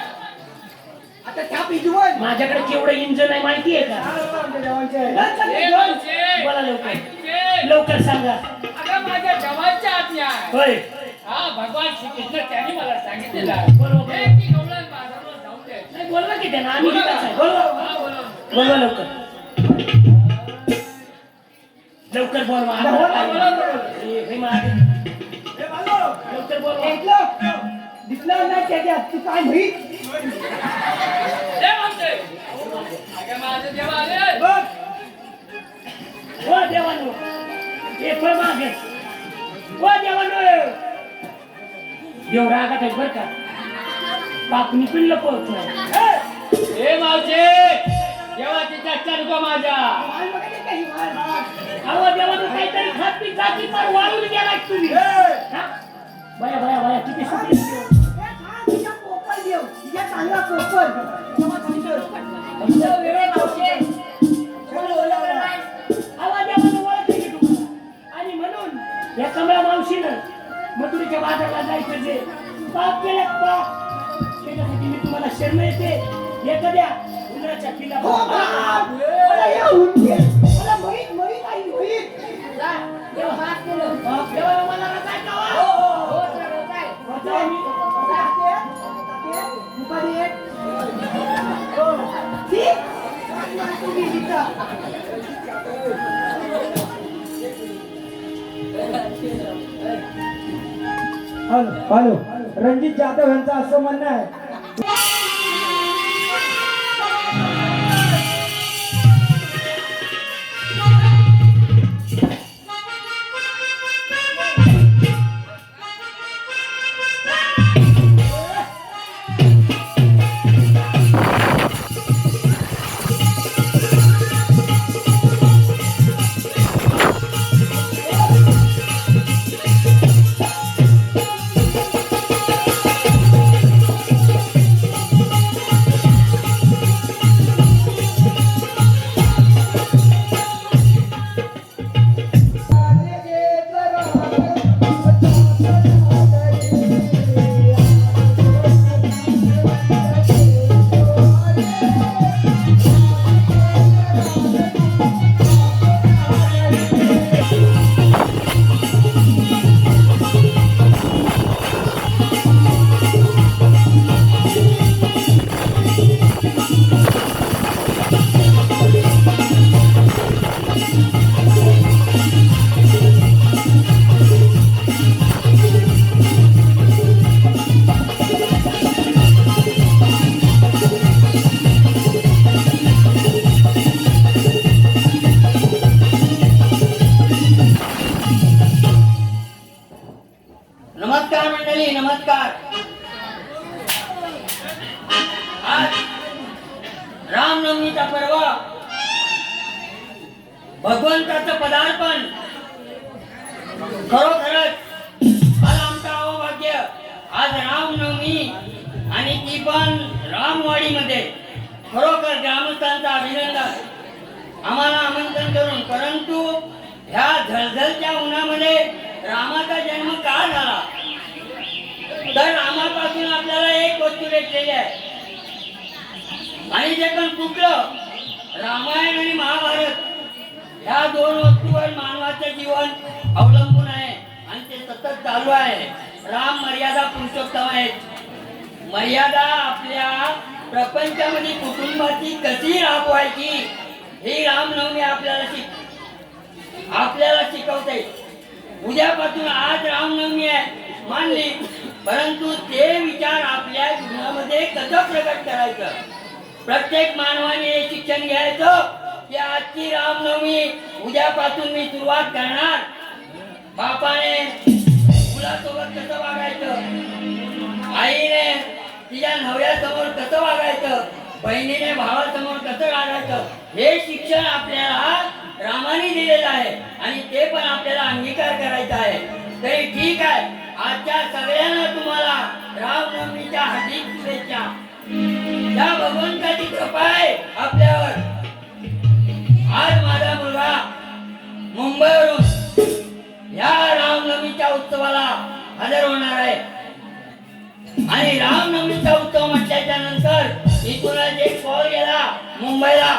आता त्या पिजवण माझ्याकडे केवढं इंजन आहे माहिती आहे का हे मावशे. बोला लवकर ऐकून घे. लवकर सांगा अगं माझ्या जवानच्या आज्ञा आहे. होय हा भगवान श्रीकृष्ण त्यांनी मला सांगितलेलं बरोबर. आहे की गवळण बाजारावर जाऊन द्यायचं. नाही बोलवा की त्यांना आम्ही इथंच आहे बोलवा हा, बोला. बोलवा लवकर लवकर बोलवा हे मागे. लवकर बोलवा दिसला ना त्याच्या तू काय माहित हे मावशे. अगं माझं देव आले. हो देवानो हे फळ मागे हो देवानो देव रागात आहे बरं का बापनी पण लपवतोय हे मावशे. देवाची चर्चा नको माझ्या. अहो देवानो काहीतरी खात पीत जाती पर वाळून गेलाय तुम्ही हा? बया बया बया किती सुखी वेळे मावशे आवाज देवानो ओळखते की तुम्हाला आणि म्हणून या कमळा मावशीनं मथुरेच्या बाजारला जायचं जे पाप केलं पाप त्याच्यासाठी मी तुम्हाला शरण येते एखाद्या उंदराच्या पिला देव हात केलं देवाला मला रचाय का वा? हो सर काय रचाय मी. हॅलो रणजित जाधव यांचं असं म्हणणं आहे नमस्कार मंडळी, नमस्कार. आज रामनवमीचा पर्व, भगवंताचं पदार्पण. खरोखरच आज आमचं अहोभाग्य. आज रामनवमी आणि ती पण रामवाडीमध्ये. खरोखर ग्रामस्थांचं अभिनंदन. आम्हाला आमंत्रण करून, परंतु ह्या झळझळच्या उन्हामध्ये रामाचा जन्म का झाला, तर रामापासून आपल्याला एक वस्तू भेटलेली आहे. आणि जे पण कुठलं रामायण आणि महाभारत ह्या दोन वस्तूवर मानवाचं जीवन अवलंबून आहे आणि ते सतत चालू आहे. राम मर्यादा पुरुषोत्तम आहेत. मर्यादा आपल्या प्रपंचामध्ये कुटुंबाची कशी राबवायची ही रामनवमी आपल्याला शिकवते. उद्यापासून आज रामनवमी आहे मानली, परंतु ते विचार आपल्या जीवनामध्ये कसं प्रकट करायचं. प्रत्येक मानवाने हे शिक्षण घ्यायचं की आजची रामनवमी, उद्यापासून मी सुरुवात करणार. बापाने मुलासोबत कसं वागायचं, आईने तिच्या नवऱ्यासमोर कसं वागायचं, बहिणीने भावासमोर कसं वागायचं, हे शिक्षण आपल्याला रामाने दिलेलं आहे आणि ते पण आपल्याला अंगीकार करायचा आहे. तरी ठीक आहे, आजच्या सगळ्यांना तुम्हाला रामनवमीच्या हार्दिक शुभेच्छा. त्या भगवंताची कृपा आहे आपल्यावर. आज माझा मुलगा मुंबईवरून या रामनवमीच्या उत्सवाला हजर होणार आहे. आणि रामनवमीचा उत्सव म्हटल्याच्या नंतर इथूनच एक कॉल गेला मुंबईला,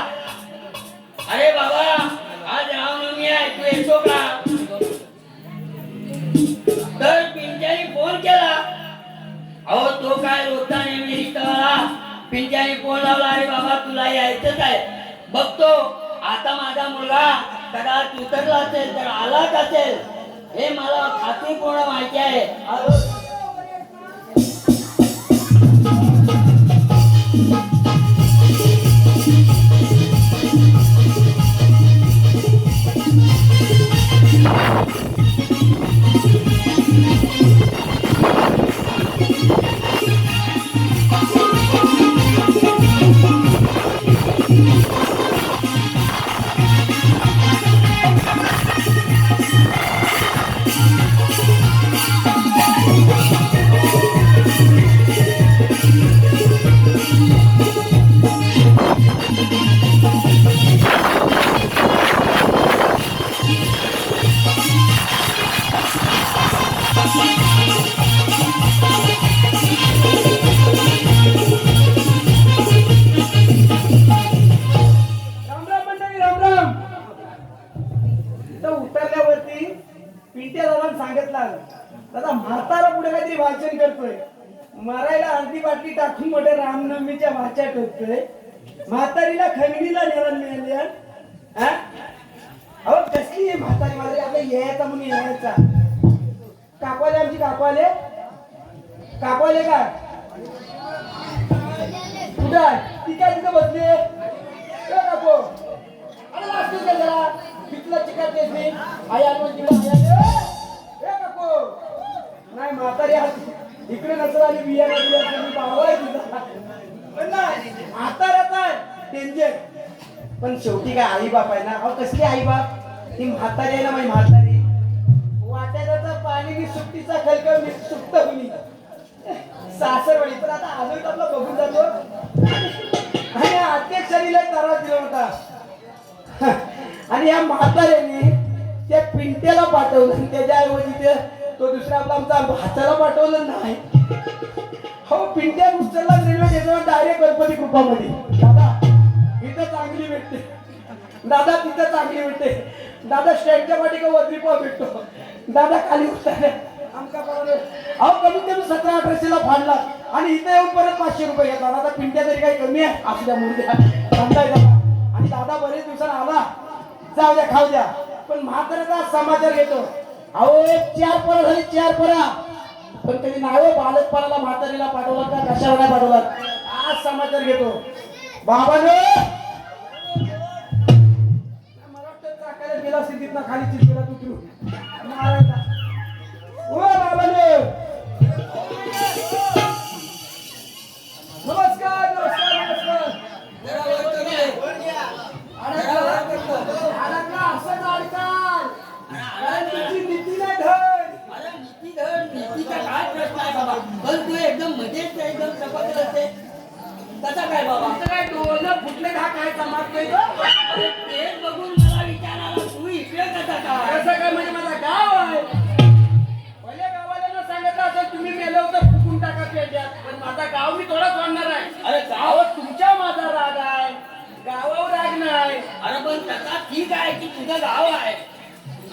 अरे बाबा आज रामनवमी आहे, तू येतो का. तर पिंट्याने फोन केला. अहो तो काय रोजचा नेहमी रिक्षावाला, पिंट्याने फोन लावला, अरे बाबा तुला यायचंच आहे. बघतो आता माझा मुलगा कदाचित उतरला असेल तर आलाच असेल, हे मला खात्रीपूर्ण माहिती आहे. दादा म्हातारा पुढे काहीतरी वाचन करतोय, मरायला अर्धी बाटली टाकून मोठे रामनवमीच्या वाचा करतोय. म्हातारीला खंडीला निवड मिळाली. अहो कसली म्हातारी म्हातारी आपल्या यायचा म्हणून यायचा. कापाले आमची कापाले कापवले काय कुठे आहे ती काय तिथे बसली कापो अरे वाचतो का जरा पिकला चिकटतेस मी आई आणून तिला कापो नाही म्हातारी इकडे नसलं आणि बिया बाबा पण नाही म्हाताराच आहे टेन्शन पण शेवटी काय आई बाप आहे ना अहो कसली आई बाप ती म्हातारी आहे ना माझी म्हातारी वाट्याचं पाणी मी सुट्टीचा खलकळ मी सुट्ट होणी सासरवाडी पण आता आलोय तर आपला बघून जातो आणि अध्यक्षाला त्रास दिला होता आणि या म्हाताऱ्याने त्या पिंट्याला पाठवलं आणि त्याच्याऐवजी ते तो दुसरा आपला आमचा भाच्याला पाठवलं नाही हो पिंट्या उचलला रेल्वे स्टेशनवर डायरेक्ट गणपती कृपामध्ये दादा इथं चांगली भेटते दादा तिथं चांगली भेटते दादा स्टँडच्या पाठी वजरी पाव भेटतो दादा खाली उतरले आमका अहो कमीत कमी 1700-1800 फाडला आणि इथे येऊन परत 500 रुपये घेतला दादा पिंट्या तरी काही कमी आहे आपल्या मुर्द्या सांगताय दादा आणि दादा बरेच दिवसांना आला जाऊ द्या खाऊ द्या पण म्हाताऱ्याचा समाचार घेतो अहो 4 पोरं झाली 4 पोरं पण कधी नाही बालकपणाला म्हातारीला पाठवला का कशाला नाही पाठवला आज समाचार घेतो बाबानो मला वाटतं चाकायला गेला असेल तिथनं खाली चिरकेला तुतरू मारायला ओ बाबानो नमस्कार नमस्कार नमस्कार अडकला असं अडकाल नीती नाही धड नीतीचा काय प्रश्न आहे बाबा पण तू एकदम मजेत एकदम चपकत असते कसा काय बाबा काय डोळं फुटले का काय समाजतोय अरे तेच बघून मला विचारायला तू इकडे कसा काय कसं काय म्हणजे माझा गाव आहे पहिल्या गावाला सांगितलं असं तुम्ही मेलं होतं फुकून टाका पेट्यात पण माझा गाव मी थोडा सोडणार आहे अरे गाव तुमच्या माझा राग आहे गावावर राग नाही अरे पण तसा ठीक आहे की तुझं गाव आहे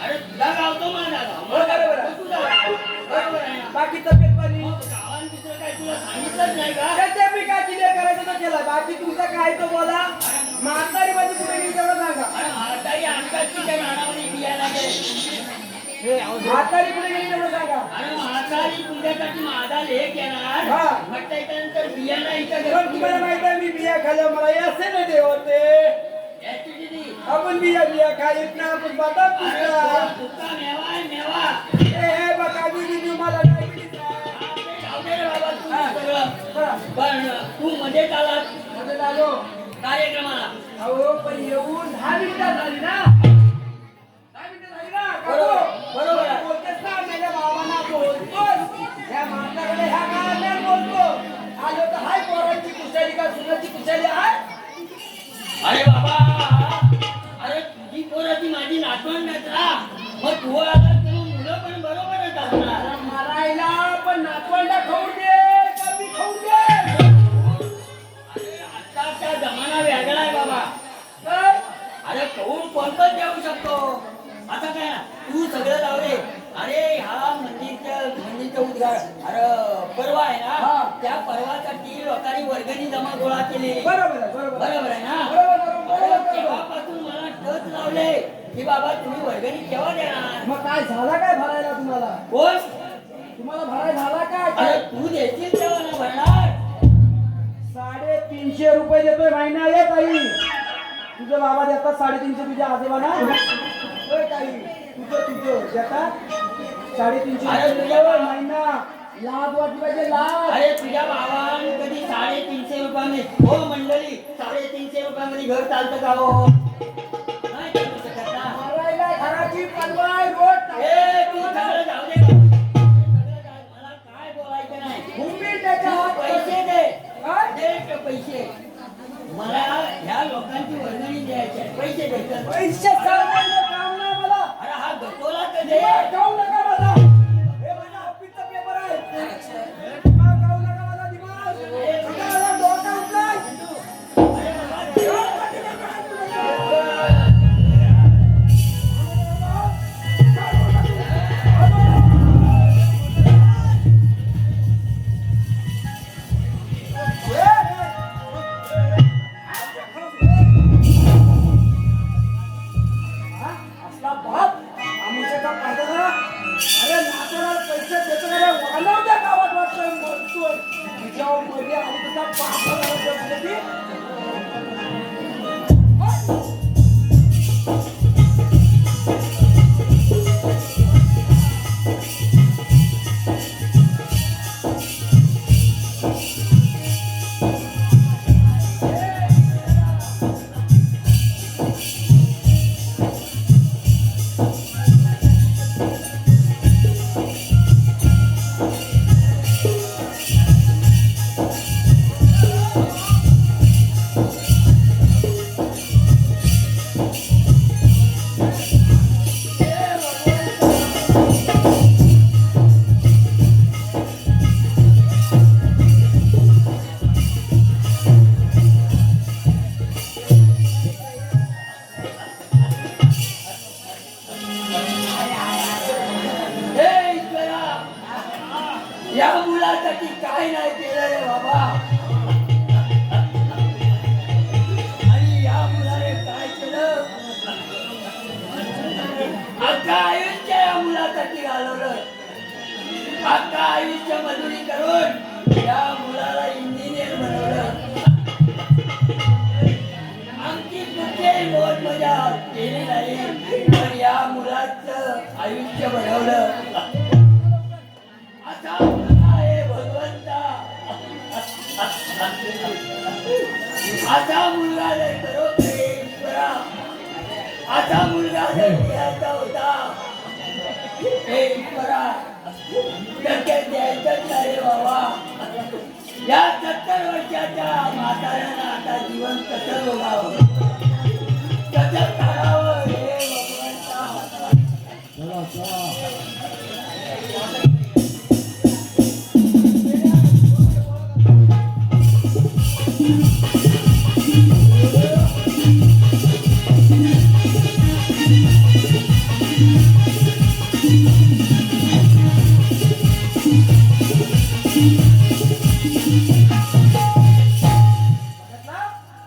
अरे तुझा गाव तो माझा गाव बरोबर आहे. तुझा गाव बरोबर आहे ना? बाकी तब्येत पाणी गावान दुसरं काय तुला सांगितलंच नाही का त्याच्या मी काय क्लिअर करायचं तर केलं बाकी तुमचं काय तो बोला म्हातारी माझी कुठे गेली तेवढं सांगा अरे म्हातारी आणतात की त्या रानामध्ये बियाला म्हातारी कुठे गेली तेवढं सांगा अरे म्हातारी तुझ्यासाठी माझा लेख येणार हा. मग त्याच्यानंतर बियाणा इथं पण तुम्हाला माहित आहे मी बिया खाल्ल्या मला हे असे नाही देवते याची दिदी आपण बिया बिया खाईत ना आपण बदाम अरे पिता तुझा मेवा आहे मेवा हे बघा मी मला नाही जाऊ दे रे बाबा तू सगळं पण तू मध्येच आलास मध्ये आलो कार्यक्रमाला अहो पण येऊन 10 मिनिटं झाली ना 10 मिनिटं झाली ना बरोबर आहे. बोलतेस ना माझ्या बाबांना बोलतोस ह्या माणसाकडे ह्या काळात बोलतो आलो तर हाय पोरांची कुशाली का सुनाची कुशाली आहे अरे बाबा अरे तुझी पोरं ती माझी नातवंड मग तू आला तर मग मुलं पण बरोबरच असणार मारायला पण नातवंडा खाऊ दे का मी खाऊ दे अरे आत्ताचा जमाना वेगळा आहे बाबा काय अरे कौन कोण पण देऊ शकतो आता काय ना तू सगळं जाऊ दे अरे हा मंदिरचं उद्घाटन अरे पर्व आहे हा. ना त्या पर्वासाठी लोकांनी वर्गणी जमा गोळा केली बरोबर आहे बरोबर बरोबर आहे ना बरोबर. अरे तेव्हापासून मला टच लावले की बाबा तुम्ही वर्गणी केव्हा देणार मग काय झाला काय भरायला तुम्हाला कोण तुम्हाला भरायला झाला अरे काय तू देशील तेव्हा ना भरणार 350 रुपये देतोय महिना ये ताई तुझे बाबा देतात 350 तुझ्या आजोबांना होय ताई तुझं देतात 350 अरे तुझ्या रुपये महिना लाज वाटली पाहिजे लाज अरे तुझ्या भावान कधी 350 रुपयाने हो मंडळी 350 रुपयामध्ये घर चालतं का हो नाही चालू शकत ना मारायला घराची पलवाय रोड ए तू सगळं जाऊ दे सगळं जाऊ. मला काय बोलायचं नाही भूमी त्याच्या तू पैसे दे काय? दे ते पैसे मला ह्या लोकांची वर्गणी द्यायची आहे. पैसे द्यायचे पैसे सांगायचं काम नाही मला अरे हा गटोला तर दे खाऊ नका मला हे माझ्या ऑफिसचा पेपर आहे दिमाग खाऊ नका मला दिमाग मला डोकं उचलाय. बनवलं. आता मुलगा आहे भगवंता. आता मुलगा नाही बरोबर ईश्वरा. आता मुलगा द्यायचा होता हे ईश्वरा. डोक्यात द्यायचं नाही बाबा. या 70 वर्षाच्या म्हाताऱ्यानं आता जीवन कसं बघावं, कसं काढावं हे भगवंता.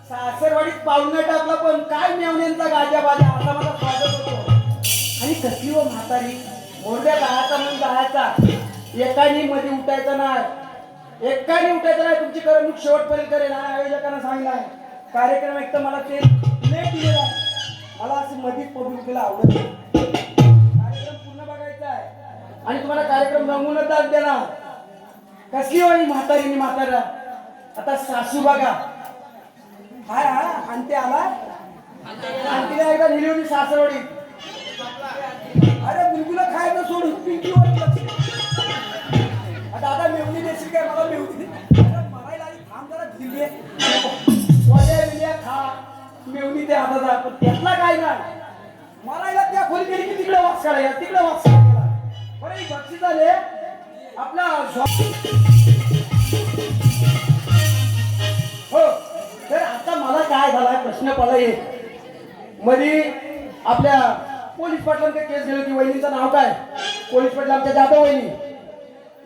सासरवाडीत पाहुणे टाकला पण काय मेवण्यांचा गाजा बाजा असा माझा स्वागत होतो. आणि कसली व म्हातारी मोरड्या जायचा म्हणून जायचा. एकाने मध्ये उठायचं नाही, एकाने उठायचं नाही. तुमची करमणूक शेवटपर्यंत करेल. आयोजकांना सांगणार कार्यक्रम एक तर मला ते लेट दिलेला आहे. मला असं मधीच पब्लिकला आवडत नाही. कार्यक्रम पूर्ण बघायचा आहे आणि तुम्हाला कार्यक्रम रंगूनच दाद देणार. कसली वाणी म्हातारीने म्हातारा. आता सासू बघा. हाय हा आणते आला आणतीला एकदा नेली होती सासरवाडी. अरे बुलबुला खायचं सोडून पिंकीवर लक्ष. आता आता मेवणी देशील काय मला मेवणी मरायला आली. थांब जरा दिली वड्या खा मेवणी ते हातात. पण त्यातला काय नाही मरायला त्या खोली गेली की तिकडे वास काढायला तिकडे वास काढायला. बरं ही बक्षीस झाले आपला हो. तर आता मला काय झालाय प्रश्न पडला एक मध्ये आपल्या पोलीस पाटलांकडे केस गेली होती. वहिनीचं नाव काय? पोलीस पाटील आमच्या जाधव वहिनी.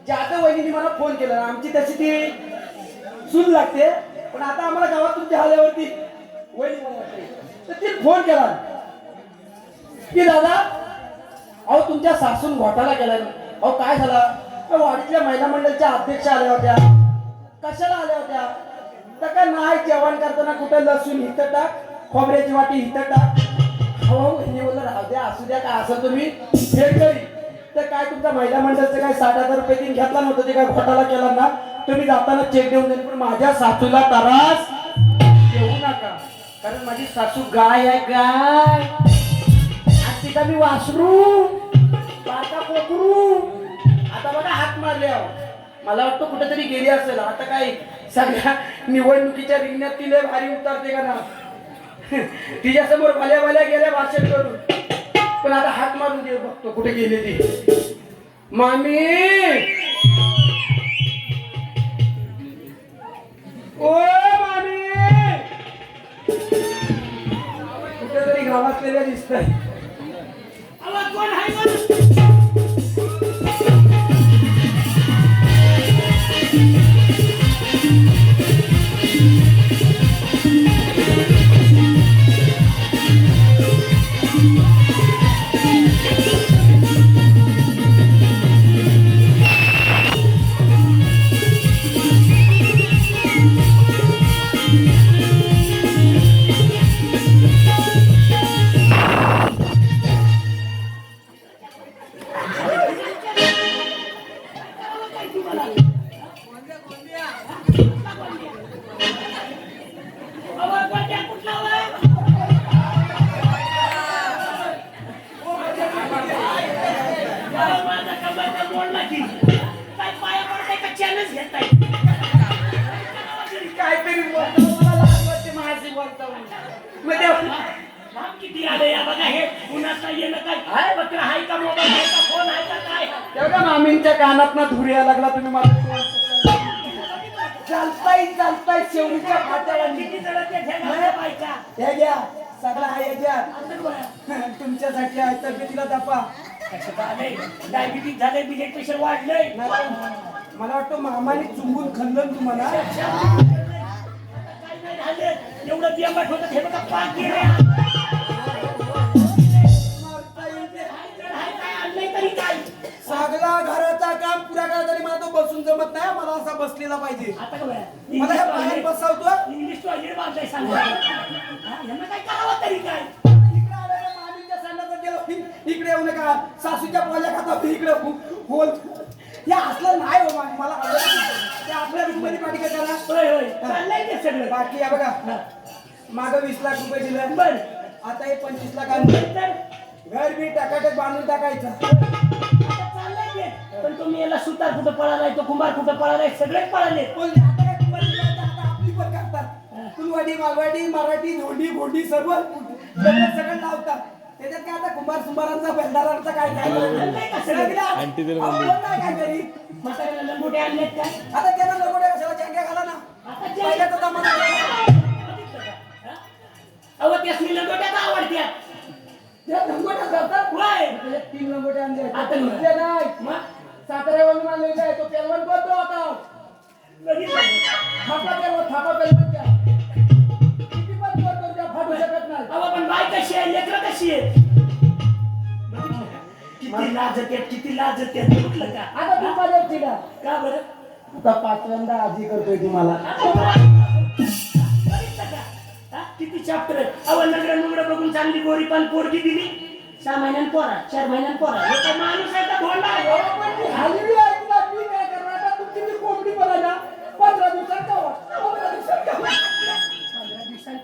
जाधव वहिनीने मला फोन केला. आमची तशी ती सून लागते पण आता आम्हाला गावात तुमच्या आल्यावरती वहिनी मला वाटते. तर ती फोन केला की दादा अहो तुमच्या सासून घोटाळा केला. अहो काय झाला? वाडीतल्या महिला मंडळच्या अध्यक्ष आल्या होत्या. कशाला आल्या होत्या? तर का नाही जेवण करताना कुठं लसूण इथं टाक, खोबऱ्याची वाटी इथं टाक. हो वहिनी बोललं राहू द्या असू द्या काय असं तुम्ही फेड करी. तर काय तुमच्या महिला मंडळचं काय 60,000 रुपये तीन घेतला नव्हतं ते काय घोटाळा केला ना. तुम्ही जाताना चेक देऊन देईल पण माझ्या सासूला त्रास देऊ नका. कारण माझी सासू गाय आहे गाय. आज तिचा मी वासरू बाका कोकरू. आता बघा हात मारले मला वाटतं कुठेतरी गेली असेल. आता काय सगळ्या निवडणुकीच्या रिंगणात तिला भारी उतरते का ना. तिच्या समोर भल्या गेल्या भाषण करून. पण आता हात मारून दे बघतो कुठे गेली ती. मामी ओ मामी कुठेतरी गावातलेल्या दिसतंय. आवाज कोण आहे कोण? काहीतरी बोलतो मला लाज वाटते माझी बोलतो. किती आले या बघा हे कुणाचा येणं काय पत्र आहे का मोबाईल आहे का फोन आहे का काय? तेवढ्या मामींच्या कानात ना धुर यायला लागला. तुम्ही मला चालताय शेवटीच्या फाट्याला किती जण ते ठेवले बायका हे घ्या सगळा आहे याच्यात तुमच्यासाठी आहे. तब्येतीला दापा. डायबिटीज झाले ब्लड प्रेशर वाढलंय. मला वाटतं मामाने चुंबून खाल्लं तुम्हाला. काय नाही झालं एवढं बियांबाट होतं हे बघा पाक गेले. सगळा घराचा काम पुरा करा तरी मला तो बसून जमत नाही. मला असा बसलेला पाहिजे. मला हे बाहेर बसवतो. इंग्लिश टॉयलेट बांधाय सांगतो यांना काय करावं तरी काय. इकडे आलेल्या मामीच्या संडासात गेलो इकडे येऊ नका सासूच्या पोल्या खाता इकडे बोल हे असलं नाही हो मला आवडत नाही. ते आपल्या रुपये पाठी काय करा होय होय चाललंय ते सगळं बाकी आहे बघा माग 20 लाख रुपये दिले बर आता हे 25 लाख आणले. तर घर बी टाकाटक बांधून टाकायचं आता चाललंय ते पण तुम्ही याला सुतार कुठं पळालाय तो कुंभार कुठं पळालाय सगळेच पळाले बोलले आता काय कुंभार बिंबार आता आपली पण करतात फुलवाडी मालवाडी मराठी धोंडी भोंडी सर्व सगळं लावतात त्याच्यात काय आता कुंभार सुंभारांचा बेलदारांचा काय काय काय करी म्हाताऱ्याला लंगोटे आणलेत काय आता त्याला लगोड्या कशाला चेंग्या घाला ना आता पहिल्याचा जमाना अहो त्यासनी लंगोट्यात आवडत्या त्या लंगोट्या जातात होय त्याच्यात 3 लंगोटे आणले आता घेतले नाही मग साताऱ्यावरून आणले काय तो पेलवण करतो आता बघितलं थापा पेलवण त्या किती पण करतो त्या फाटू शकत नाही अहो पण बाय कशी आहे लेकरं कशी आहे बघितलं का? किती लाजत्यात बघितलं का आता तू माझ्या चिडा का बरं आता 5व्यांदा आजी करतोय तुम्हाला बघितलं का? हा? किती चॅप्टर अहो नगरं नुगरं बघून चांगली गोरी पण पोरगी दिली 6 महिन्यां पोरा 4 महिन्यां पोरा हे तर माणूस आहे का धोंडा आहे? हल्ली ऐकला मी काय करणार आता तुमची ती कोंबडी बोलायला 15 दिवसात गावात 15 दिवसात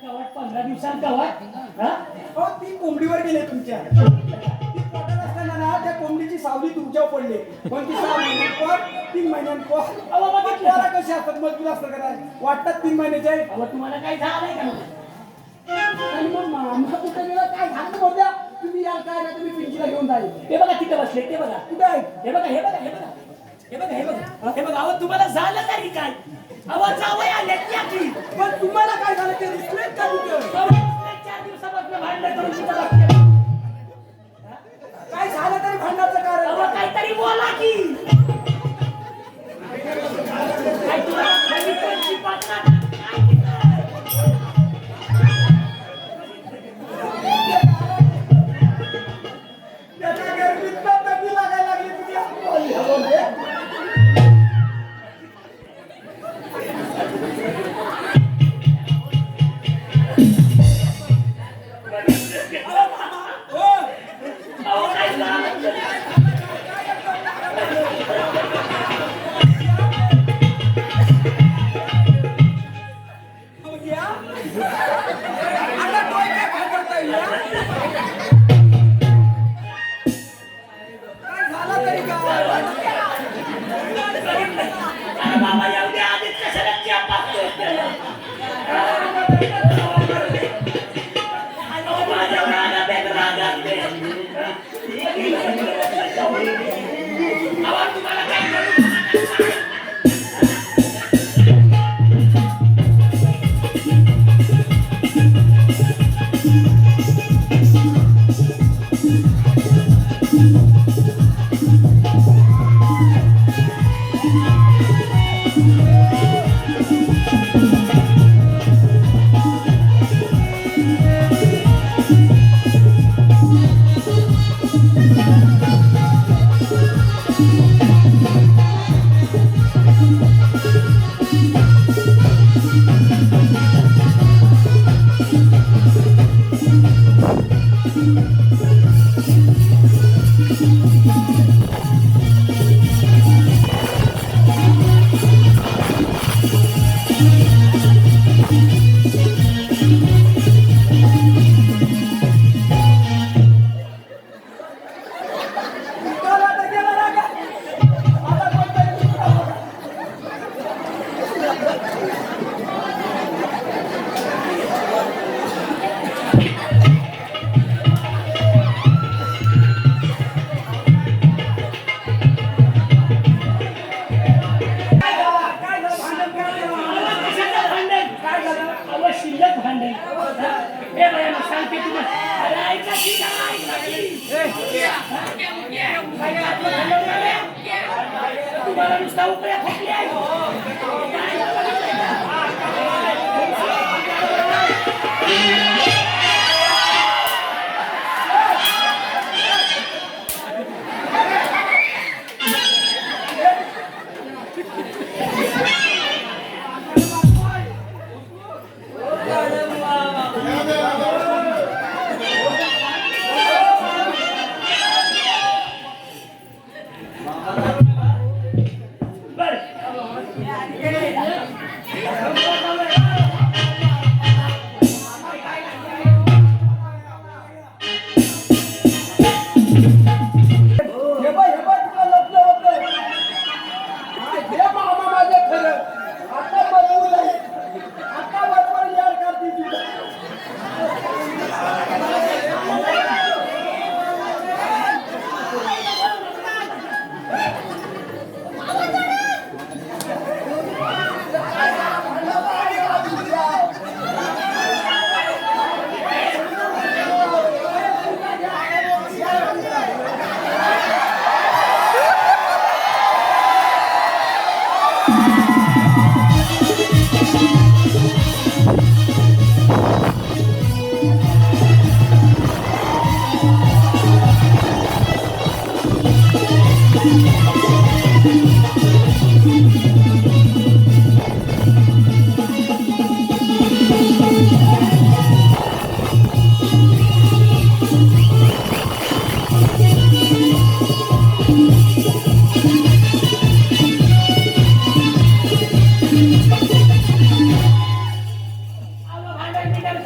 गावात 15 दिवसांत का वाट हा हो ती कोंबडीवर गेले तुमच्या ती पोटात असताना ना त्या कोंबडीची सावली तुमच्यावर पडली पण ती 6 महिन्यात पोट 3 महिन्यात पोट अहो बघितलं पोरा कशी असतात मजबूत असतं का नाही? वाटतात 3 महिन्याचे आहे अहो तुम्हाला काय झालंय का आणि मग मामा कुठे गेला काय झालं बोलल्या तुम्ही याल काय ना तुम्ही पिंकीला घेऊन जाईल ते बघा तिथे बसले ते बघा कुठे आहे हे बघा हे बघा हे बघा हे बघा हे बघा हे बघा अहो तुम्हाला झालं तरी काय अहो जावई आले की पण तुम्हाला काय झालं ते रिस्पेक्ट का तुझं 4 दिवसापासून भांडण करून तिथं बघते काय झालं तरी भांडणाचं कारण अहो काहीतरी बोला की काय तुला खाली कोणची पाटला काय तिथं? त्याच्या गर्दीत तर नदी लागायला लागली तुझ्या अहो काय झालं? आता डोक्यात काय करता येईल काय झालं तरी काय अरे बाबा येऊ दे आधीच कशाला चहा पाहतोय? अहो माझ्या रागात एक रागात ते. अहो तुम्हाला काय करू? तुम्हाला नुसता उकळ्या खोकल्या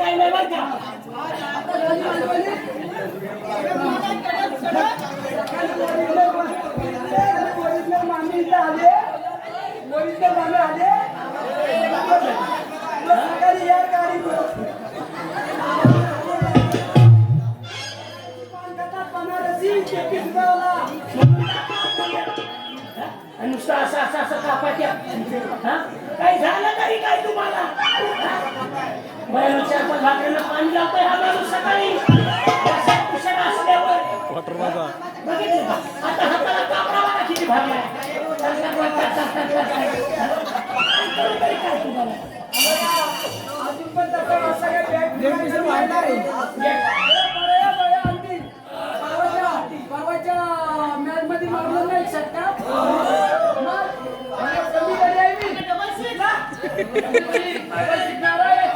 काही नाही बरं का. आणि नुसतं असं असं असं कापाट्या हा काही झालं तरी काय तुम्हाला बरं चार पण भाकऱ्यांना पाणी लावतोय हा माणूस सकाळी अशा कुशल असल्यावर बघितलं का? आता हाताला कापडा बघा किती भरलाय तरी काय तुम्हाला अजून पण तसं असं काय परवाच्या मॅच मध्ये मारलं नाही शकता कमी गडी आहे मी डबल शिकणार आहे.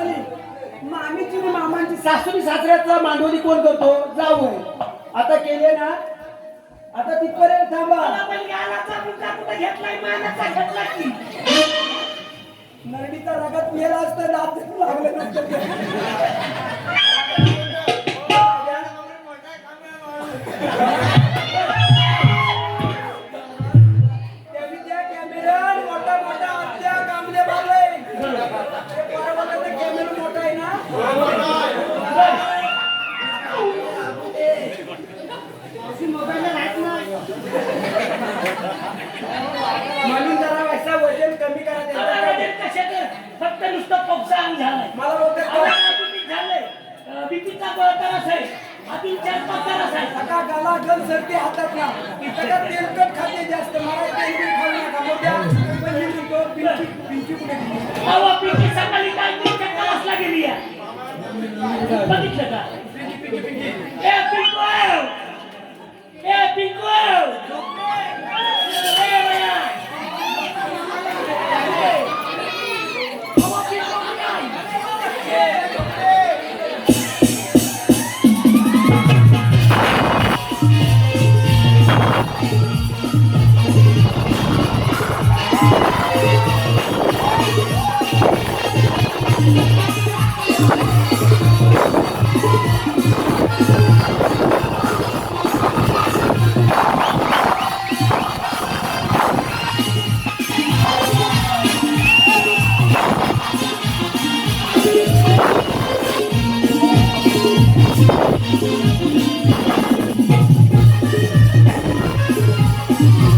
मामीची आणि मामांची सासूनी सासऱ्याचा मांडवली कोण करतो जाऊ आता केले ना आता तिथपर्यंत थांबा. मला पण गालाचा मुद्दा कुठं घेतलाय मानाचा घेतला की नरडीचा रगत मेला असतं दात लागलं नसतं. कॅमेरा मोठा मोठा आत्या कामले बाबा कॅमेरा मोठा आहे ना मोबाईल राहत नाही म्हणून जरा वैसा वजन कमी करा आता त्यांचं. वजन कशाचं? फक्त नुसतं पक्सा अंग झालाय मला बोलतात झालंय बीपीचा त्रास आहे अजून 4-5 त्रास आहे सका गाला गल सर्दी हातात ना सका तेलकट खाते जास्त मला तेल बी खाऊ नका मोठ्या पण मी म्हणतो पिंची कुठे गेली? अहो बीपी सकाळी काय तुमच्या क्लासला गेली आहे बघितलं का ए पिंकू ए पिंकू ए बया अहो पिंकू Thank you.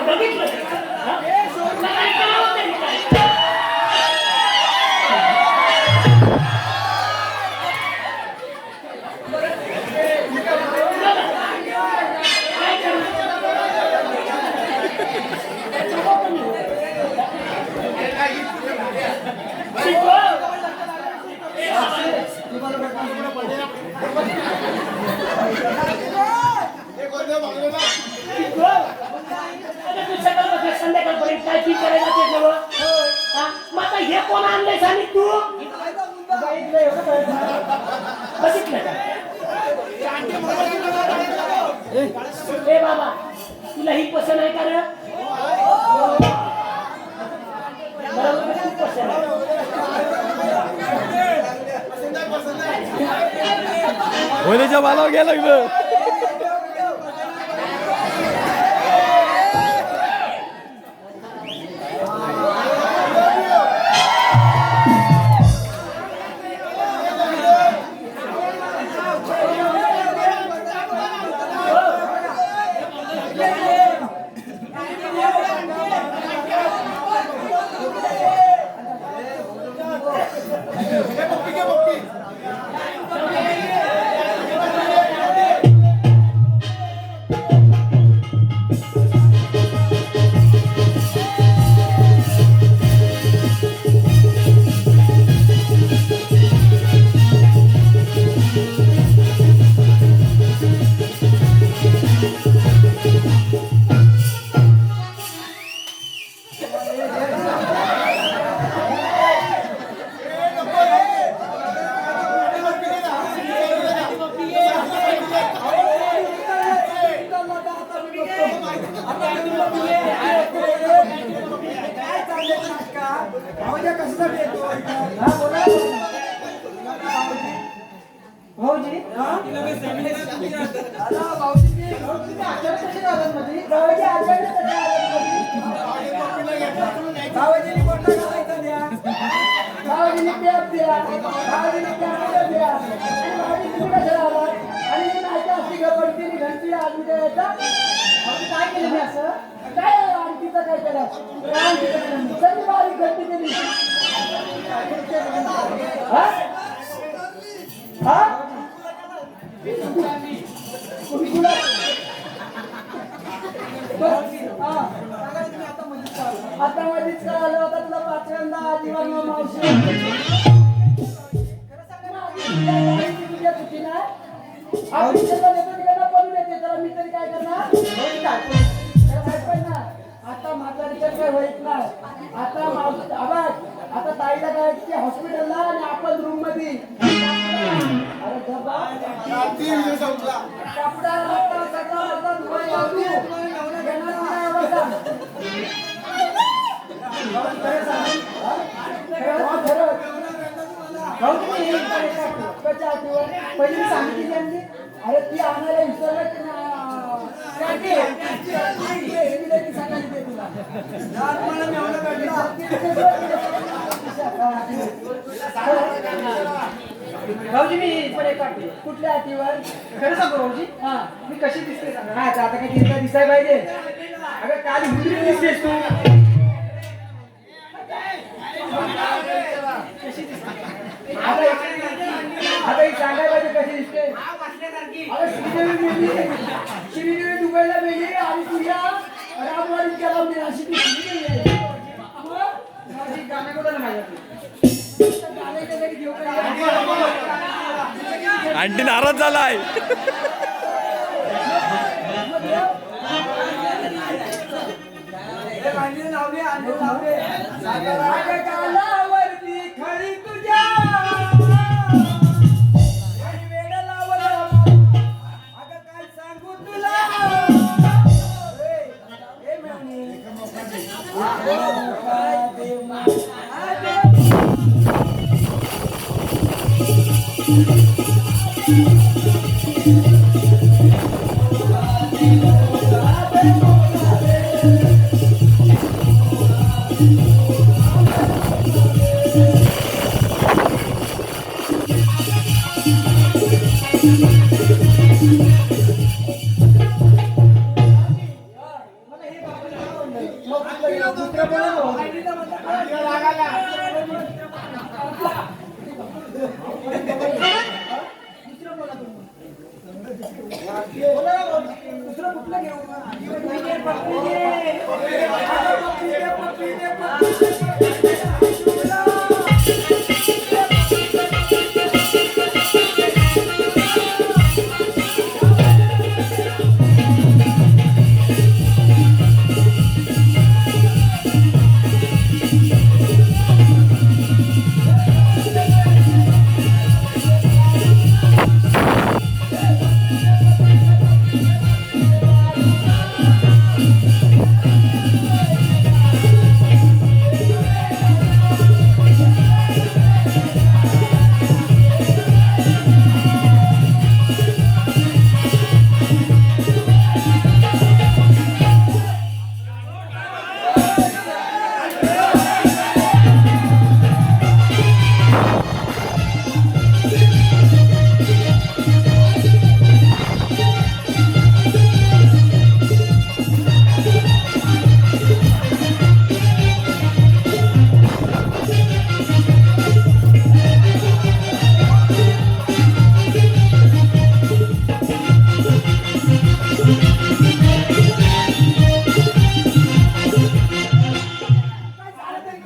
बघितलं हा? मला काय होतं काय? संध्याकाळपर्यंत काय ती करायला ते नवं? हा? मग आता हे कोण आणलंय सांग तू बघितलं का ए बाबा तुला ही पसंत आहे का रे बरोबर खूप पसंत आहे होलीच्या बालावर घ्या लागलं काय केलं मी असं काय आणखीचं काय केलं सगळी बारीक घट्टी केली आता मध्येच कळालं आता तुला पाचव्यांदा आजीवन मावशी तुझ्या चुकी ना आपण पडून येते तर मी तरी काय करणार आता म्हातारीच्या काय होत नाही आता आवाज आता ताईला काय हॉस्पिटलला आणि आपण रूम मध्ये अरे कपडा पहिली सांगितली अरे ती आणायला विसरलं भाऊजी मी पण एक काढते कुठल्या अटीवर खरं सांगतो भाऊजी हा मी कशी दिसते सांगा हा आता काय दिसता दिसाय पाहिजे अगं काल हुंदरी दिसतेस तू आता एक सांगायला पाहिजे कशी दिसते अरे श्रीदेवी दुबईला गेली आणि तुझ्या रामवाडी केला अशी ती गाणं कुठं ना माझ्या आंटी नाराज झालाय कालावरती खरी तुझ्या अगं काय सांगू तुला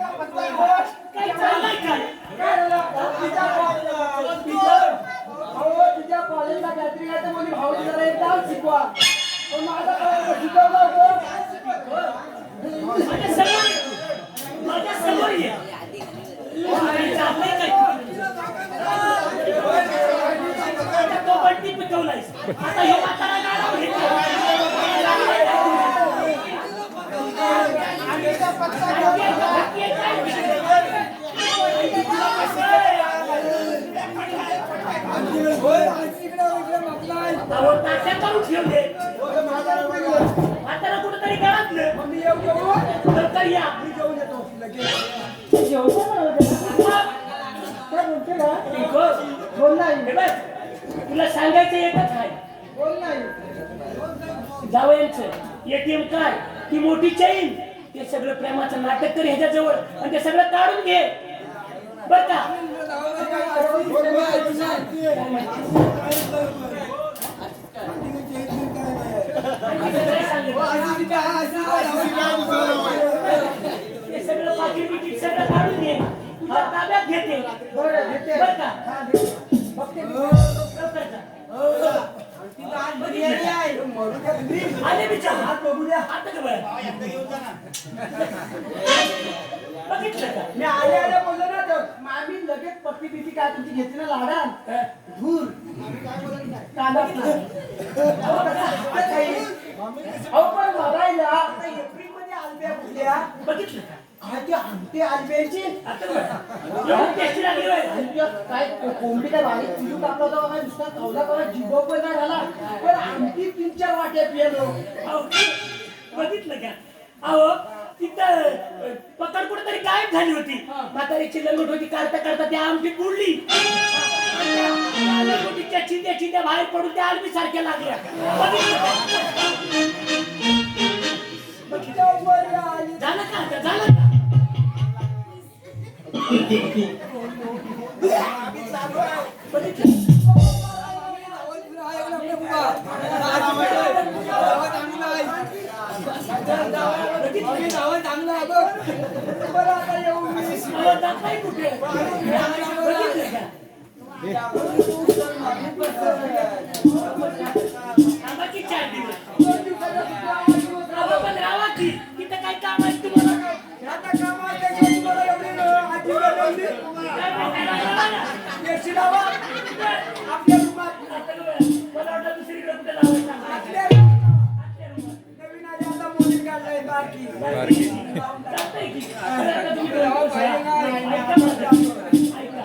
काय चाललंय काय तिच्या कॉलेजला काहीतरी काय तर म्हणजे भाऊ जरा एक डान्स शिकवा पण माझा काय शिकवलं होतं माझ्या समोर ये काय चाललंय काय आता तो बंटी पिकवलायस आता हे म्हातारा गाडा ठेवले म्हातारा कुठेतरी गाळातलं तर या तुला सांगायचं एकच आहे जावयांचं एटीएम काय ती मोठी चैन ते सगळं प्रेमाचं नाटक कर ह्याच्याजवळ आणि ते सगळं काढून घे बर का ते सगळं पाकिट बिकिट सगळं काढून घे तुला ताब्यात घेते बर का आले बिचार हात बघूया आता का बघितलं का मी आले आले बोललो ना तर मामी लगेच पप्पी बिपी काय तुमची घेतली ना लाडा धूर कांदा अहो पण बघायला आता एप्रिल मध्ये आलब्या फुटल्या बघितलं का ते आमटे आलब्याची टेस्टी लागली होय. काय कोंबडी काय बारीक पिलू टाकला होता बघा नुसता कवला कवला जिभो पण नाही झाला पण आमटी 3-4 वाट्या पिलो अहो, बघितलं का अहो तिथं पकड कुठेतरी गायब झाली होती म्हातारीची लंगोट होती काढता काढता त्या आमटी बुडली लंगोटीच्या चिंध्या चिंध्या बाहेर पडून त्या आलमी सारख्या लागल्या झालं का झालं का तिथं काय काम आहे तुम्हाला आपल्या रूमात मला वाटलं दुसरीकडे कुठे लावायचं नवीन आले आता मोदीत काढलाय बाकी चालतंय की आता तुम्ही ऐका माझं. ऐका.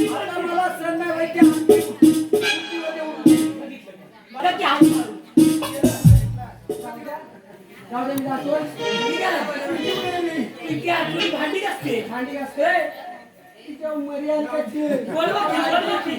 आता मला सण नाही माहिती आमची बघा की हात मारू. जाऊ दे मी जातो. इतकी आठवणी भांडी असते भांडी असते तिच्या मर्यादा कशी बोलवा की.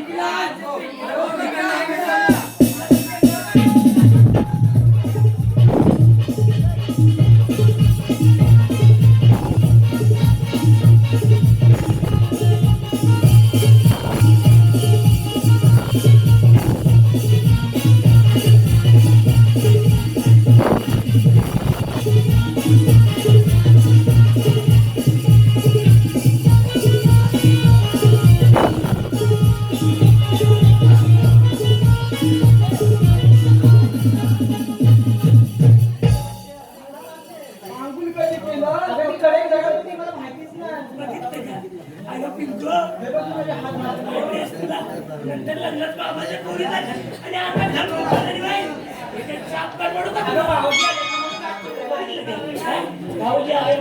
तर लग्नात बाबाच्या पोरीला घाल आणि आता घालून घालणारी बाई. हे काय चाप काढू का तुला? भाऊजी आहे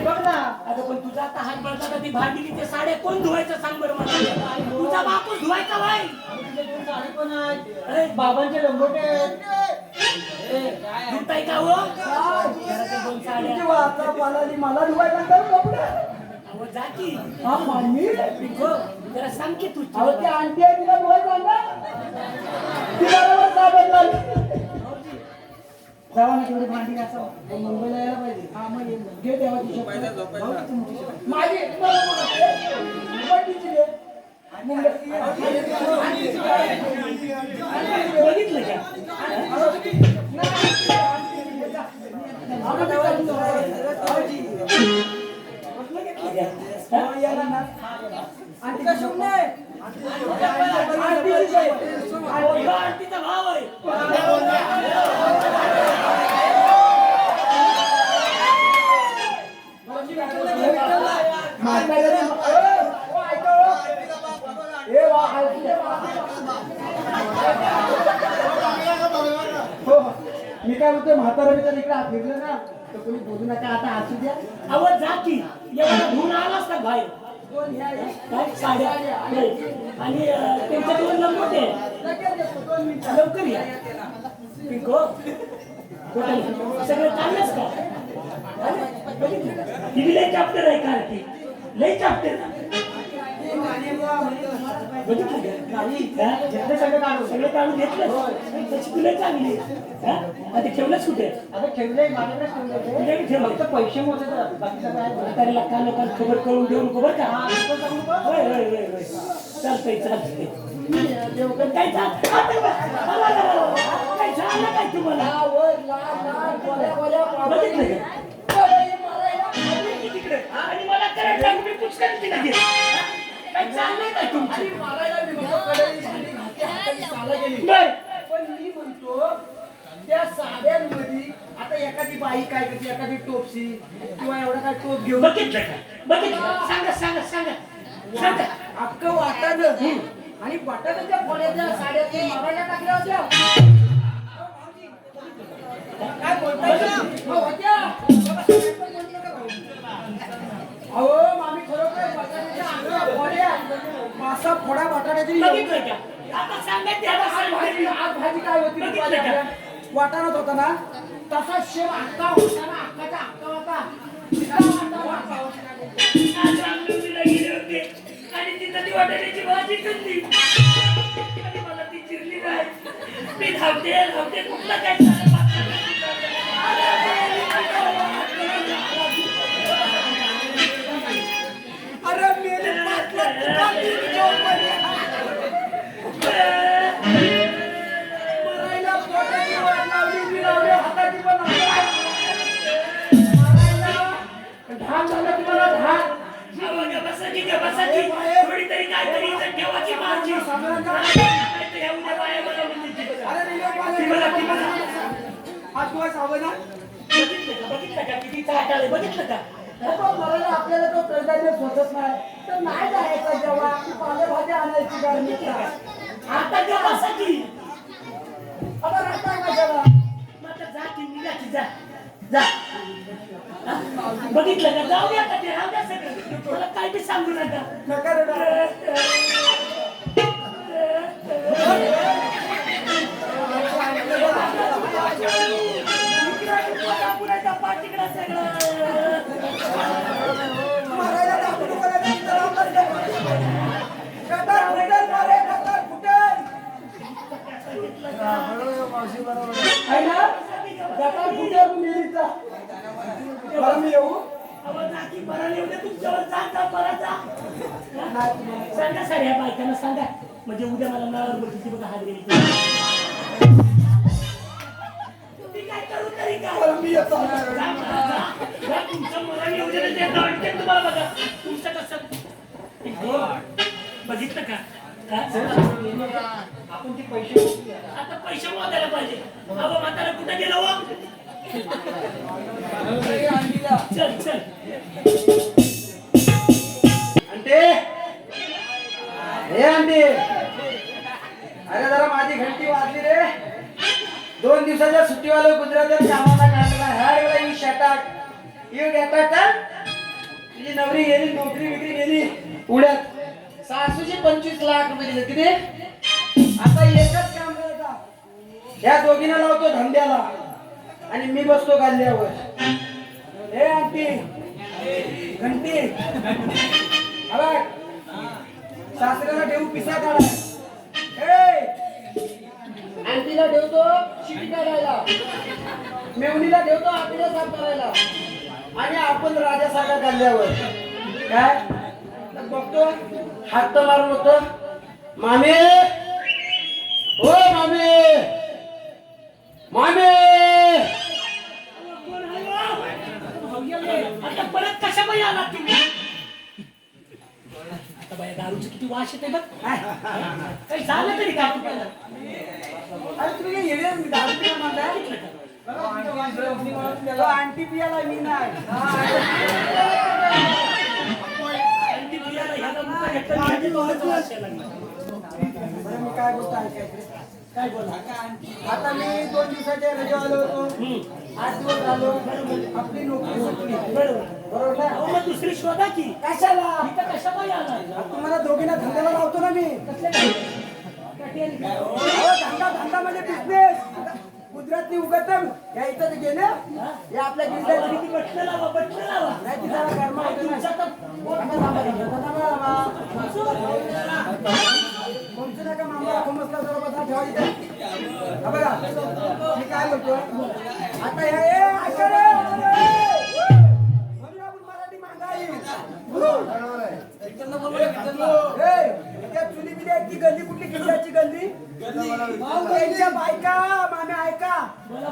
बघ ना अगं पण तुझा आता हात बळता ती भांडी ते साड्या कोण धुवायचं सांग बरं मला. तुझा बापूच धुवायचा बाई. बाबांचे लंगोटे धुताय का हो? घराच्या दोन साड्या. मला धुवायला कपडे अहो जा की. हा मामी हो, जरा सांग की तू. अहो ते आणते तिला धुवायला ना तिला बरोबर साबण लावली जावा ना तेवढी भांडी घासावं मुंबईला यायला पाहिजे हा मग घे देवाची शपथ माझी मुंबईची घे बघितलं का? आरतीचा भाव आहे. मी काय म्हणतो म्हातारा बिचार इकडे फिरलं ना तर कोणी बोलू नका आता असू द्या आवाज जा की. एवढा धुवून आलास का बाहेर? काय साड्या नाही. आणि त्यांच्या दोन लंगोटे लवकर या. पिंको सगळं चाललंच का? ती लय चॅप्टर आहे का ती लय चॅप्टर सगळं काढून घेतलं तशी तुला चांगली ते ठेवलंच कुठे? आता ठेवलंय माझ्याकडे ठेवलं फक्त पैसे मोजत बाकीचं काय तरी लाखा लोकांना खबर करून देऊ नको बरं का? होय होय होय होय चालतंय चालतंय. काय काय झालं काय तुम्हाला? बघितलं का? तिकडे आणि मला करंट लागून मी पुचकारी तिला घेत. काय चाललंय काय तुमची? बर पण मी म्हणतो त्या साड्यांमध्ये आता एखादी बाई काय करते एखादी टोपसी किंवा एवढा काय टोप घेऊन बघितलं का? बघितलं सांगा सांगा सांगा सांगा. अख्खं वाटाणं आणि वाटाण्याच्या फळ्याच्या साड्या ते मारायला टाकल्या होत्या काय बोलताय? अहो मामी खरोखर मासा फोडा वाटाण्याची बघितलं का? आता सांगा त्याला आज भाजी काय होती बघितलं का? वाटाणात होता ना तसा शेव अक्का होता ना अक्काचा अक्का होता आज रामनवमीला गेले होते आणि तिथं ती वाटाण्याची भाजी खाल्ली आणि मला ती चिरली नाही. मी धावते कुठलं काय झालं अरे मेले मरायला पोटाची वाट लावली मी लावली हाताची पण ढाल झालं तुम्हाला ढाल थोडी तरी काहीतरी इथं ठेवायची माझी. आज तुला सावधा बघितलं का किती चाट आले? बघितलं का? मरायला आपल्याला तो कडधान्य स्वतःच नाही तर नाही जायचं जेव्हा पालेभाज्या आणायची गरमी आता जेवासाठी आता राहता का जेव्हा मग जा की निघा की जा जा. बघितलं का? जाऊ द्या का ते राहू द्या सगळं. मला काय बी सांगू नका. नका रे पाठीकडे सगळं मरायला दाखवू नको रे, कटार फुटेल मारे, कटार फुटेल. आहे ना? कटार फुटेल मिरीचा. बरं मी येऊ अहो नाकी बरं येऊ दे तुमच्यावर जा परत जा. सांगा साऱ्या बायकांना सांगा म्हणजे उद्या मला नळावर बघितली बघा हात गेली. तुम्ही काय करू तरी का? बरं मी येतो तुमचं मरण येऊ दे ते वाटते तुम्हाला बघा तुमचं कसं बघितलं का? आपण ते पैसे आता पैसे मोजायला पाहिजे. अहो म्हातारा कुठे गेला हो? चल चल हे आंटी अरे जरा माझी घंटी वाजली रे 2 दिवसाच्या सुट्टीवाला गुजरातच्या कामाला काढला ह्या वेळेला ही शटाक येऊ घेतात का तुझी नवरी गेली नोकरी विक्री गेली पुण्यात सासूची 25 लाख रुपये दिले किती आता एकच काम करायचा ह्या दोघींना लावतो धंद्याला आणि मी बसतो गाल्ल्यावर हे आंटी घंटी अबे सासऱ्याला देऊ पिसा काढा आंटीला ठेवतो शिटी काढायला मेवणीला ठेवतो आपल्या साफ करायला आणि आपण राजासारखा काढल्यावर काय तर बघतो हात तर मारून होतो मामे ओ मामे मामे आता परत कशा बाई आला तुम्ही आता बाया दारूचं किती वास येते बघ काही झालं तरी का तुम्हाला अरे तुम्ही काय येडे दारू पिऊन म्हणताय? तो आंटी पियाला मी नाही अंडी पियाला ह्याला मुका घेतलं आणि अंडी दोघांचं वास यायला लागला. बरं, मी काय बोलतो ऐकायचं काय बोला आता मी 2 दिवसाच्या रजा आलो होतो 8 दिवस आलो आपली नोकरी सुटली बरोबर बरोबर ना अहो, मग दुसरी शोधा की कशाला इथं कशा बाई आला तुम्हाला दोघींना धंद्याला लावतो ना मी अहो, धंदा म्हणजे बिझनेस गुजरातनी उगतम या इथं गेले या आपल्या जिल्ह्यात किती बटणं लावा नाही तिला कर्म होतं ना. तुमचा तर कोणचं नका मामा खोमसला जरा बसा ठेवा इथे. हा बघा मी काय बोलतो आता ह्या ऐका रे म्हणून आपण मराठी महागाई त्या चुली बिली आहेत ती गल्ली कुठली किल्ल्याची गल्ली त्यांच्या बायका माम्या ऐका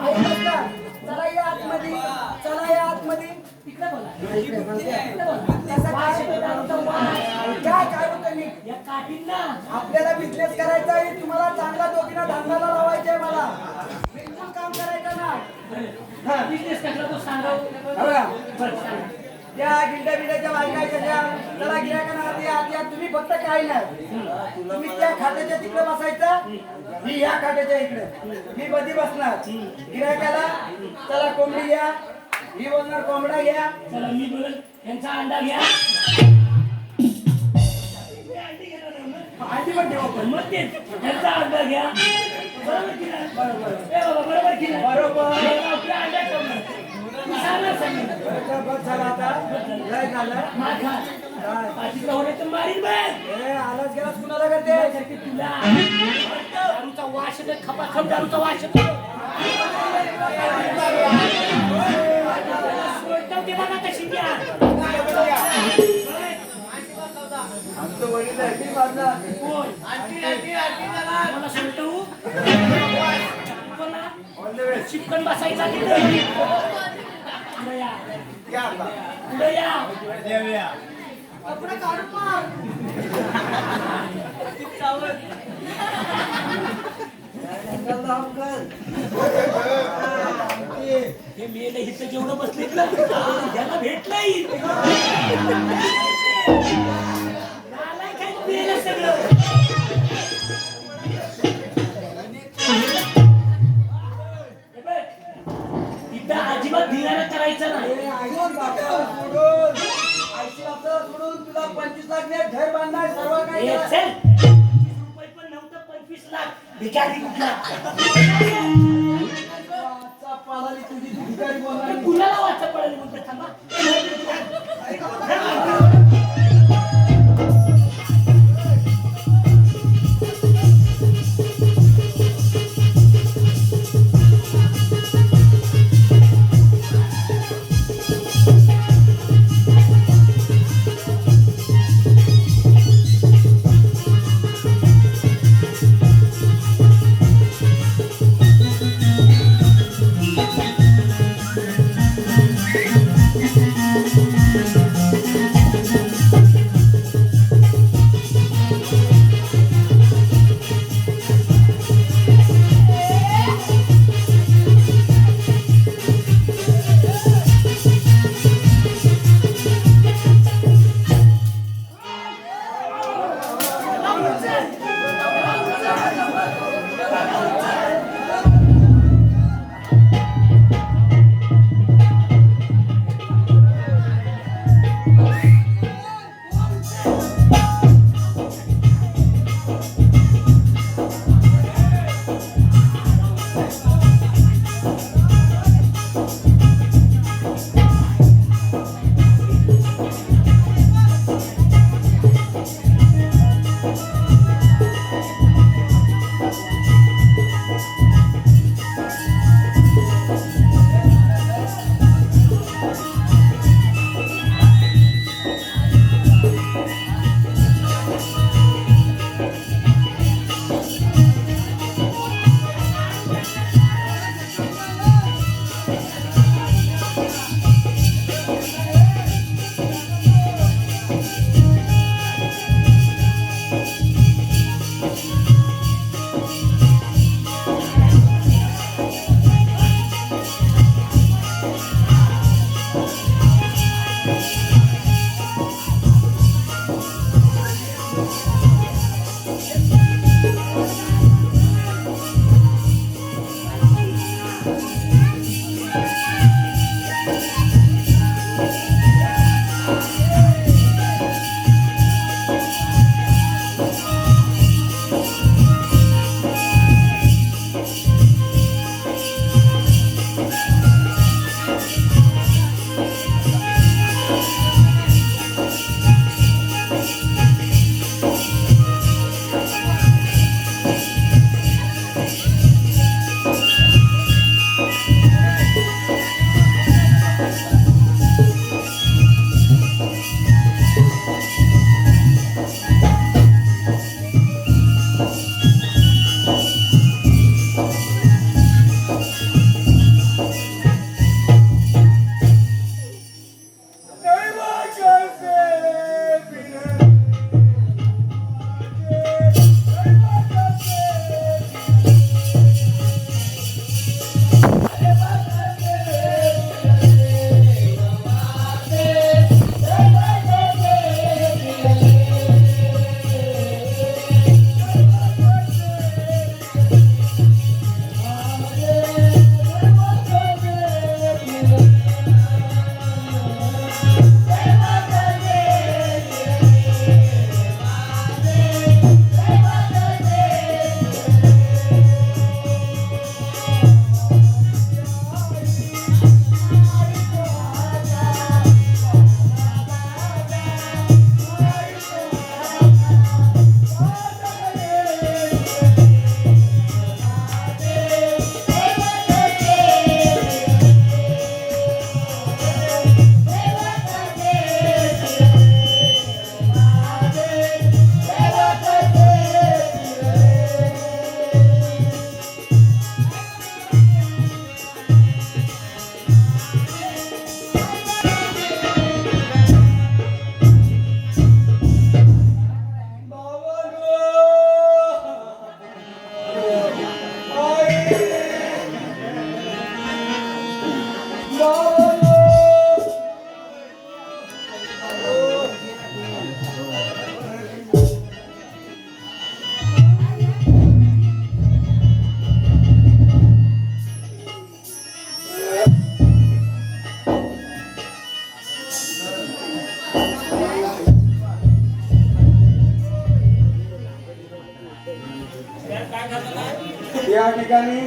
ऐकत का चला या आतमध्ये चला या आतमध्ये तिकडे बोला काय बोलतो मी या काठींना आपल्याला बिझनेस करायचा आहे तुम्हाला चांगला दोघींना धंद्याला लावायचंय मला बिलकुल काम करायचं ना बिझनेस कसला तो सांगा बघा त्या गिल्ड्या बिड्याच्या बायका त्याच्या त्याला गिरायकांना आधी आधी तुम्ही फक्त काय नाही तुम्ही त्या खात्याच्या तिकडे बसायचं मी ह्या खात्याच्या इकडे मी बधी बसणार गिरायकाला चला कोंबडी घ्या ही बोलणार कोंबडा घ्या चला मी बोल यांचा अंडा घ्या आधी पण ठेवा पण मग तेच यांचा अंडा घ्या बरोबर की नाही? बरोबर की नाही? बरोबर. आपल्या अंडा ठेवणार. सांगा सांगा. बस झाला आता लय झालं माझा आधी प्रवणे तर मारीन बघ ए आलाच गेलाच कुणाला करते त्यासाठी तुला दारूचा वास येतो खपाखप दारूचा वास येतो सोडतो ते बघा कशी द्या आमचं वडील आहे मी माझा कोण मला सोडतो ऑल द वे चिपकन बसायचा तिथं पुढे या पुढे या कपडे काढून मार हे मेल इथं जेवढं बसले ना त्याला भेटलंय काय मेल सगळं इथं अजिबात धिंगाणा करायचा नाही सोडून तुला 25 लाख ने घर बांधणार सर्व काय हे करा. चल 25 रुपये पण नव्हतं 25 लाख भिकारी कुठला आजचा पालाली तुझी भिकारी बोलणार कुणाला वाचा पडेल म्हणतो थांबा Thank you. या ठिकाणी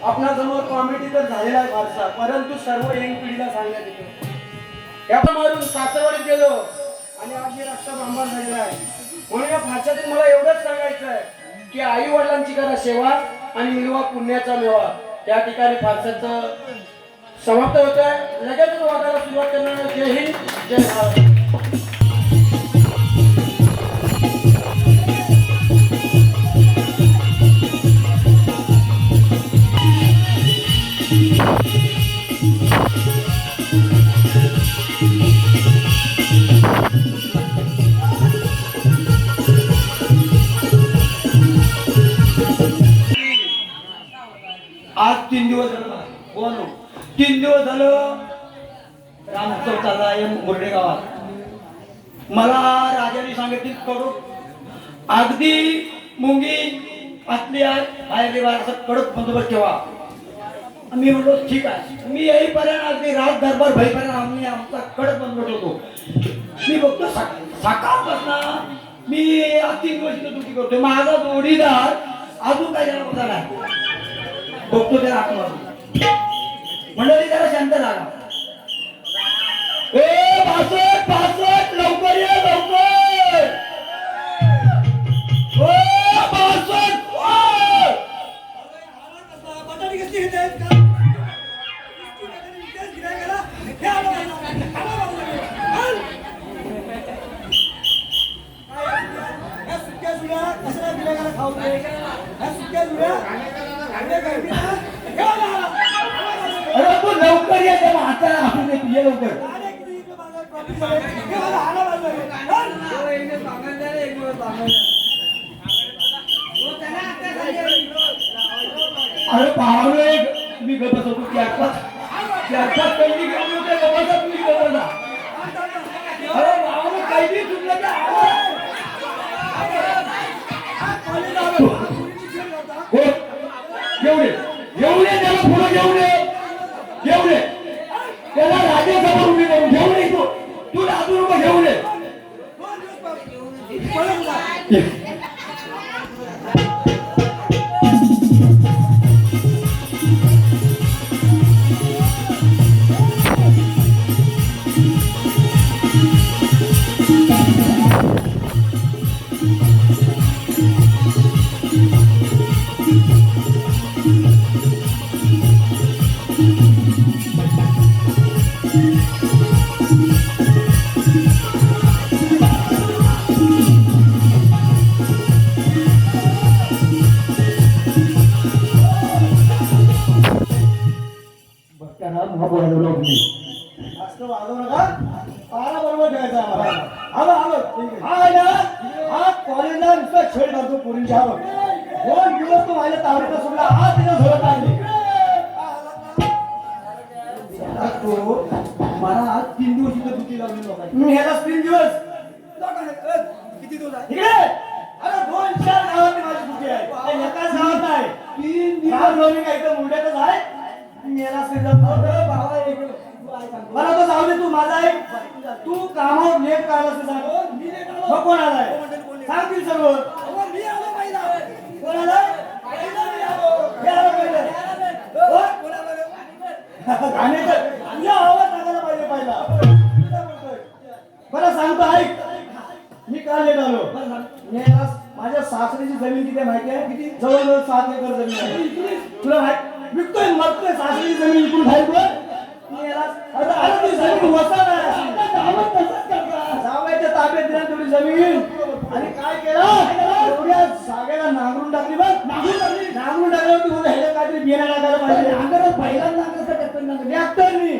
आपणाजवळ कॉमेडी तर झालेला आहे फारसा, परंतु सर्व यंग पिढीला सांगण्यात येतो. या मारून सासरवाडीत गेलो आणि आज मी रस्ता बांबार झालेला आहे. म्हणून या फारशातून मला एवढंच सांगायचं आहे की आई वडिलांची करा सेवा आणि मिळवा पुण्याचा मेवा. या ठिकाणी फारशाचं समाप्त होत आहे. लगेच वाटायला सुरुवात करणार. जय हिंद, जय भारत. आज 3 दिवस झालं. बोल 3 दिवस झालं रामोत्सव चालला आहे मुरडे गावात. मला राजाने सांगितले कडक अगदी मुंगी असली आहे असं कडक बंदोबस्त ठेवा. मी म्हणलो ठीक आहे. मी येईपर्यंत अगदी राज दरबार भईपर्यंत आम्ही आमचा कडक बंदोबस्त होतो. मी बघतो सकाळपासून मी आज 3 दिवस ड्युटी करतोय. माझा जोडीदार अजून काय जरा होता नाही. बघतो त्याला आत्मा मंडळी जरा शांत झाला. ए बासट बासट लवकर ये लवकर. ओ बासट अरे तू लवकर ये त्या म्हातारा आपण ये लवकर. अरे पाहुणे मी गपस होतो त्याच्यात कैदी घेऊन होते गपसा तुम्ही गपसा. अरे पाहुणे कैदी सुटलं की एवढे एवढे त्याला पुढे घेऊन ये त्याला राज्यसभा उभी करून घेऊन ये. तू लाजू नको घेऊन ये. कॉलेजला नुसतं छेड करतो पोरींच्या. 2 दिवस तो माझ्या तावडीचा सोडला. आज तिला झोडत आणली. मला आज 3 दिवस इथे दुखी लावली लोकांनी. मी ह्याला 3 दिवस किती दिवस इकडे. अरे 2-4 गावात माझी दुखी आहे. एकाच गावात आहे. 3 दिवस मी काय इथं मुंड्यातच आहे. मेला मला तो जाऊ दे. तू माझा आहे. तू कामावर लेट करायला सांग. कोण आलाय सांगतील सर्व. कोण आलाय तुझ्या आवाज टाकायला पाहिजे पहिला. बरं सांगतो ऐक. मी का लेट आलो. माझ्या सासरीची जमीन किती माहिती आहे. किती जवळजवळ 7 एकर जमीन आहे. तुला माहिती विकतोय मरतोय. सासरीची जमीन विकून खायचं. जावयाच्या ताब्यात दिला तेवढी जमीन आणि काय केलं एवढ्या जागेला नांगरून टाकली. बघ नांगरून टाकल्यावरती होतं ह्याच्या काहीतरी बियाणं टाकायला पाहिजे. अंगावर पहिल्यांदा ट्रॅक्टरनी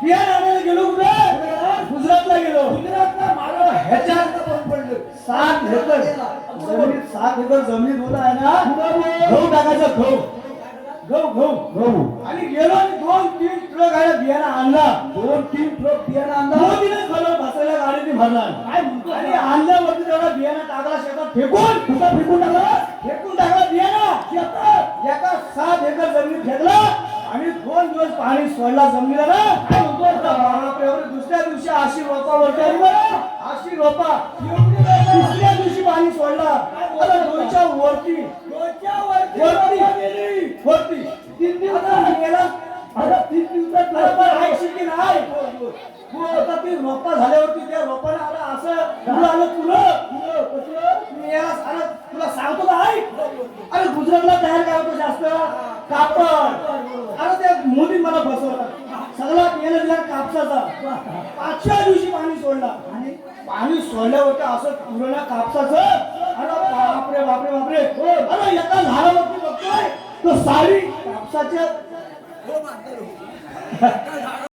बियाणं आणायला गेलो. कुठे गुजरातला गेलो. गुजरातला मला ह्याच्यात पडलं 7 एकर जमीन. 7 एकर जमीन होत आहे ना. गहू टाकायचं गहू आणि गेलो आणि 2-3 ट्रक गाड्या बियाणं आणला. 2-3 ट्रक बियाणं आणला. मोदीने खरं बसायला गाडीने भरला आणि आणल्यावरती तेवढा बियाणं टाकला शेतात फेकून. कुठं फेकून टाकला बियाणं शेतात. एका 7 एकर जमीन फेकला आणि 2 दिवस पाणी सोडला जमिनीला ना. दुसऱ्या दिवशी अशी रोपा वरती आली. बरं अशी रोपा दुसऱ्या दिवशी पाणी सोडला. आता 2च्या वरती वरती 3 दिवसात गेला. आता 3 दिवसात बरोबर ऐकशील की नाही? हो, आता ती रोपा झाल्यावरती त्या रोपाला आला असं फुलं आलं फुलं याला सारं तुला सांगतो का ऐक. अरे गुजरातला तयार काय होतं जास्त कापड. अरे त्या मोदी मला फसवला. सगळा याला दिला कापसाचा. 5व्या दिवशी पाणी सोडला आणि पाणी सोडल्यावरती असं पुरणा कापसाचं. अरे बापरे बापरे बापरे. अरे एका झाडावरती बघतोय तो साडी कापसाच्या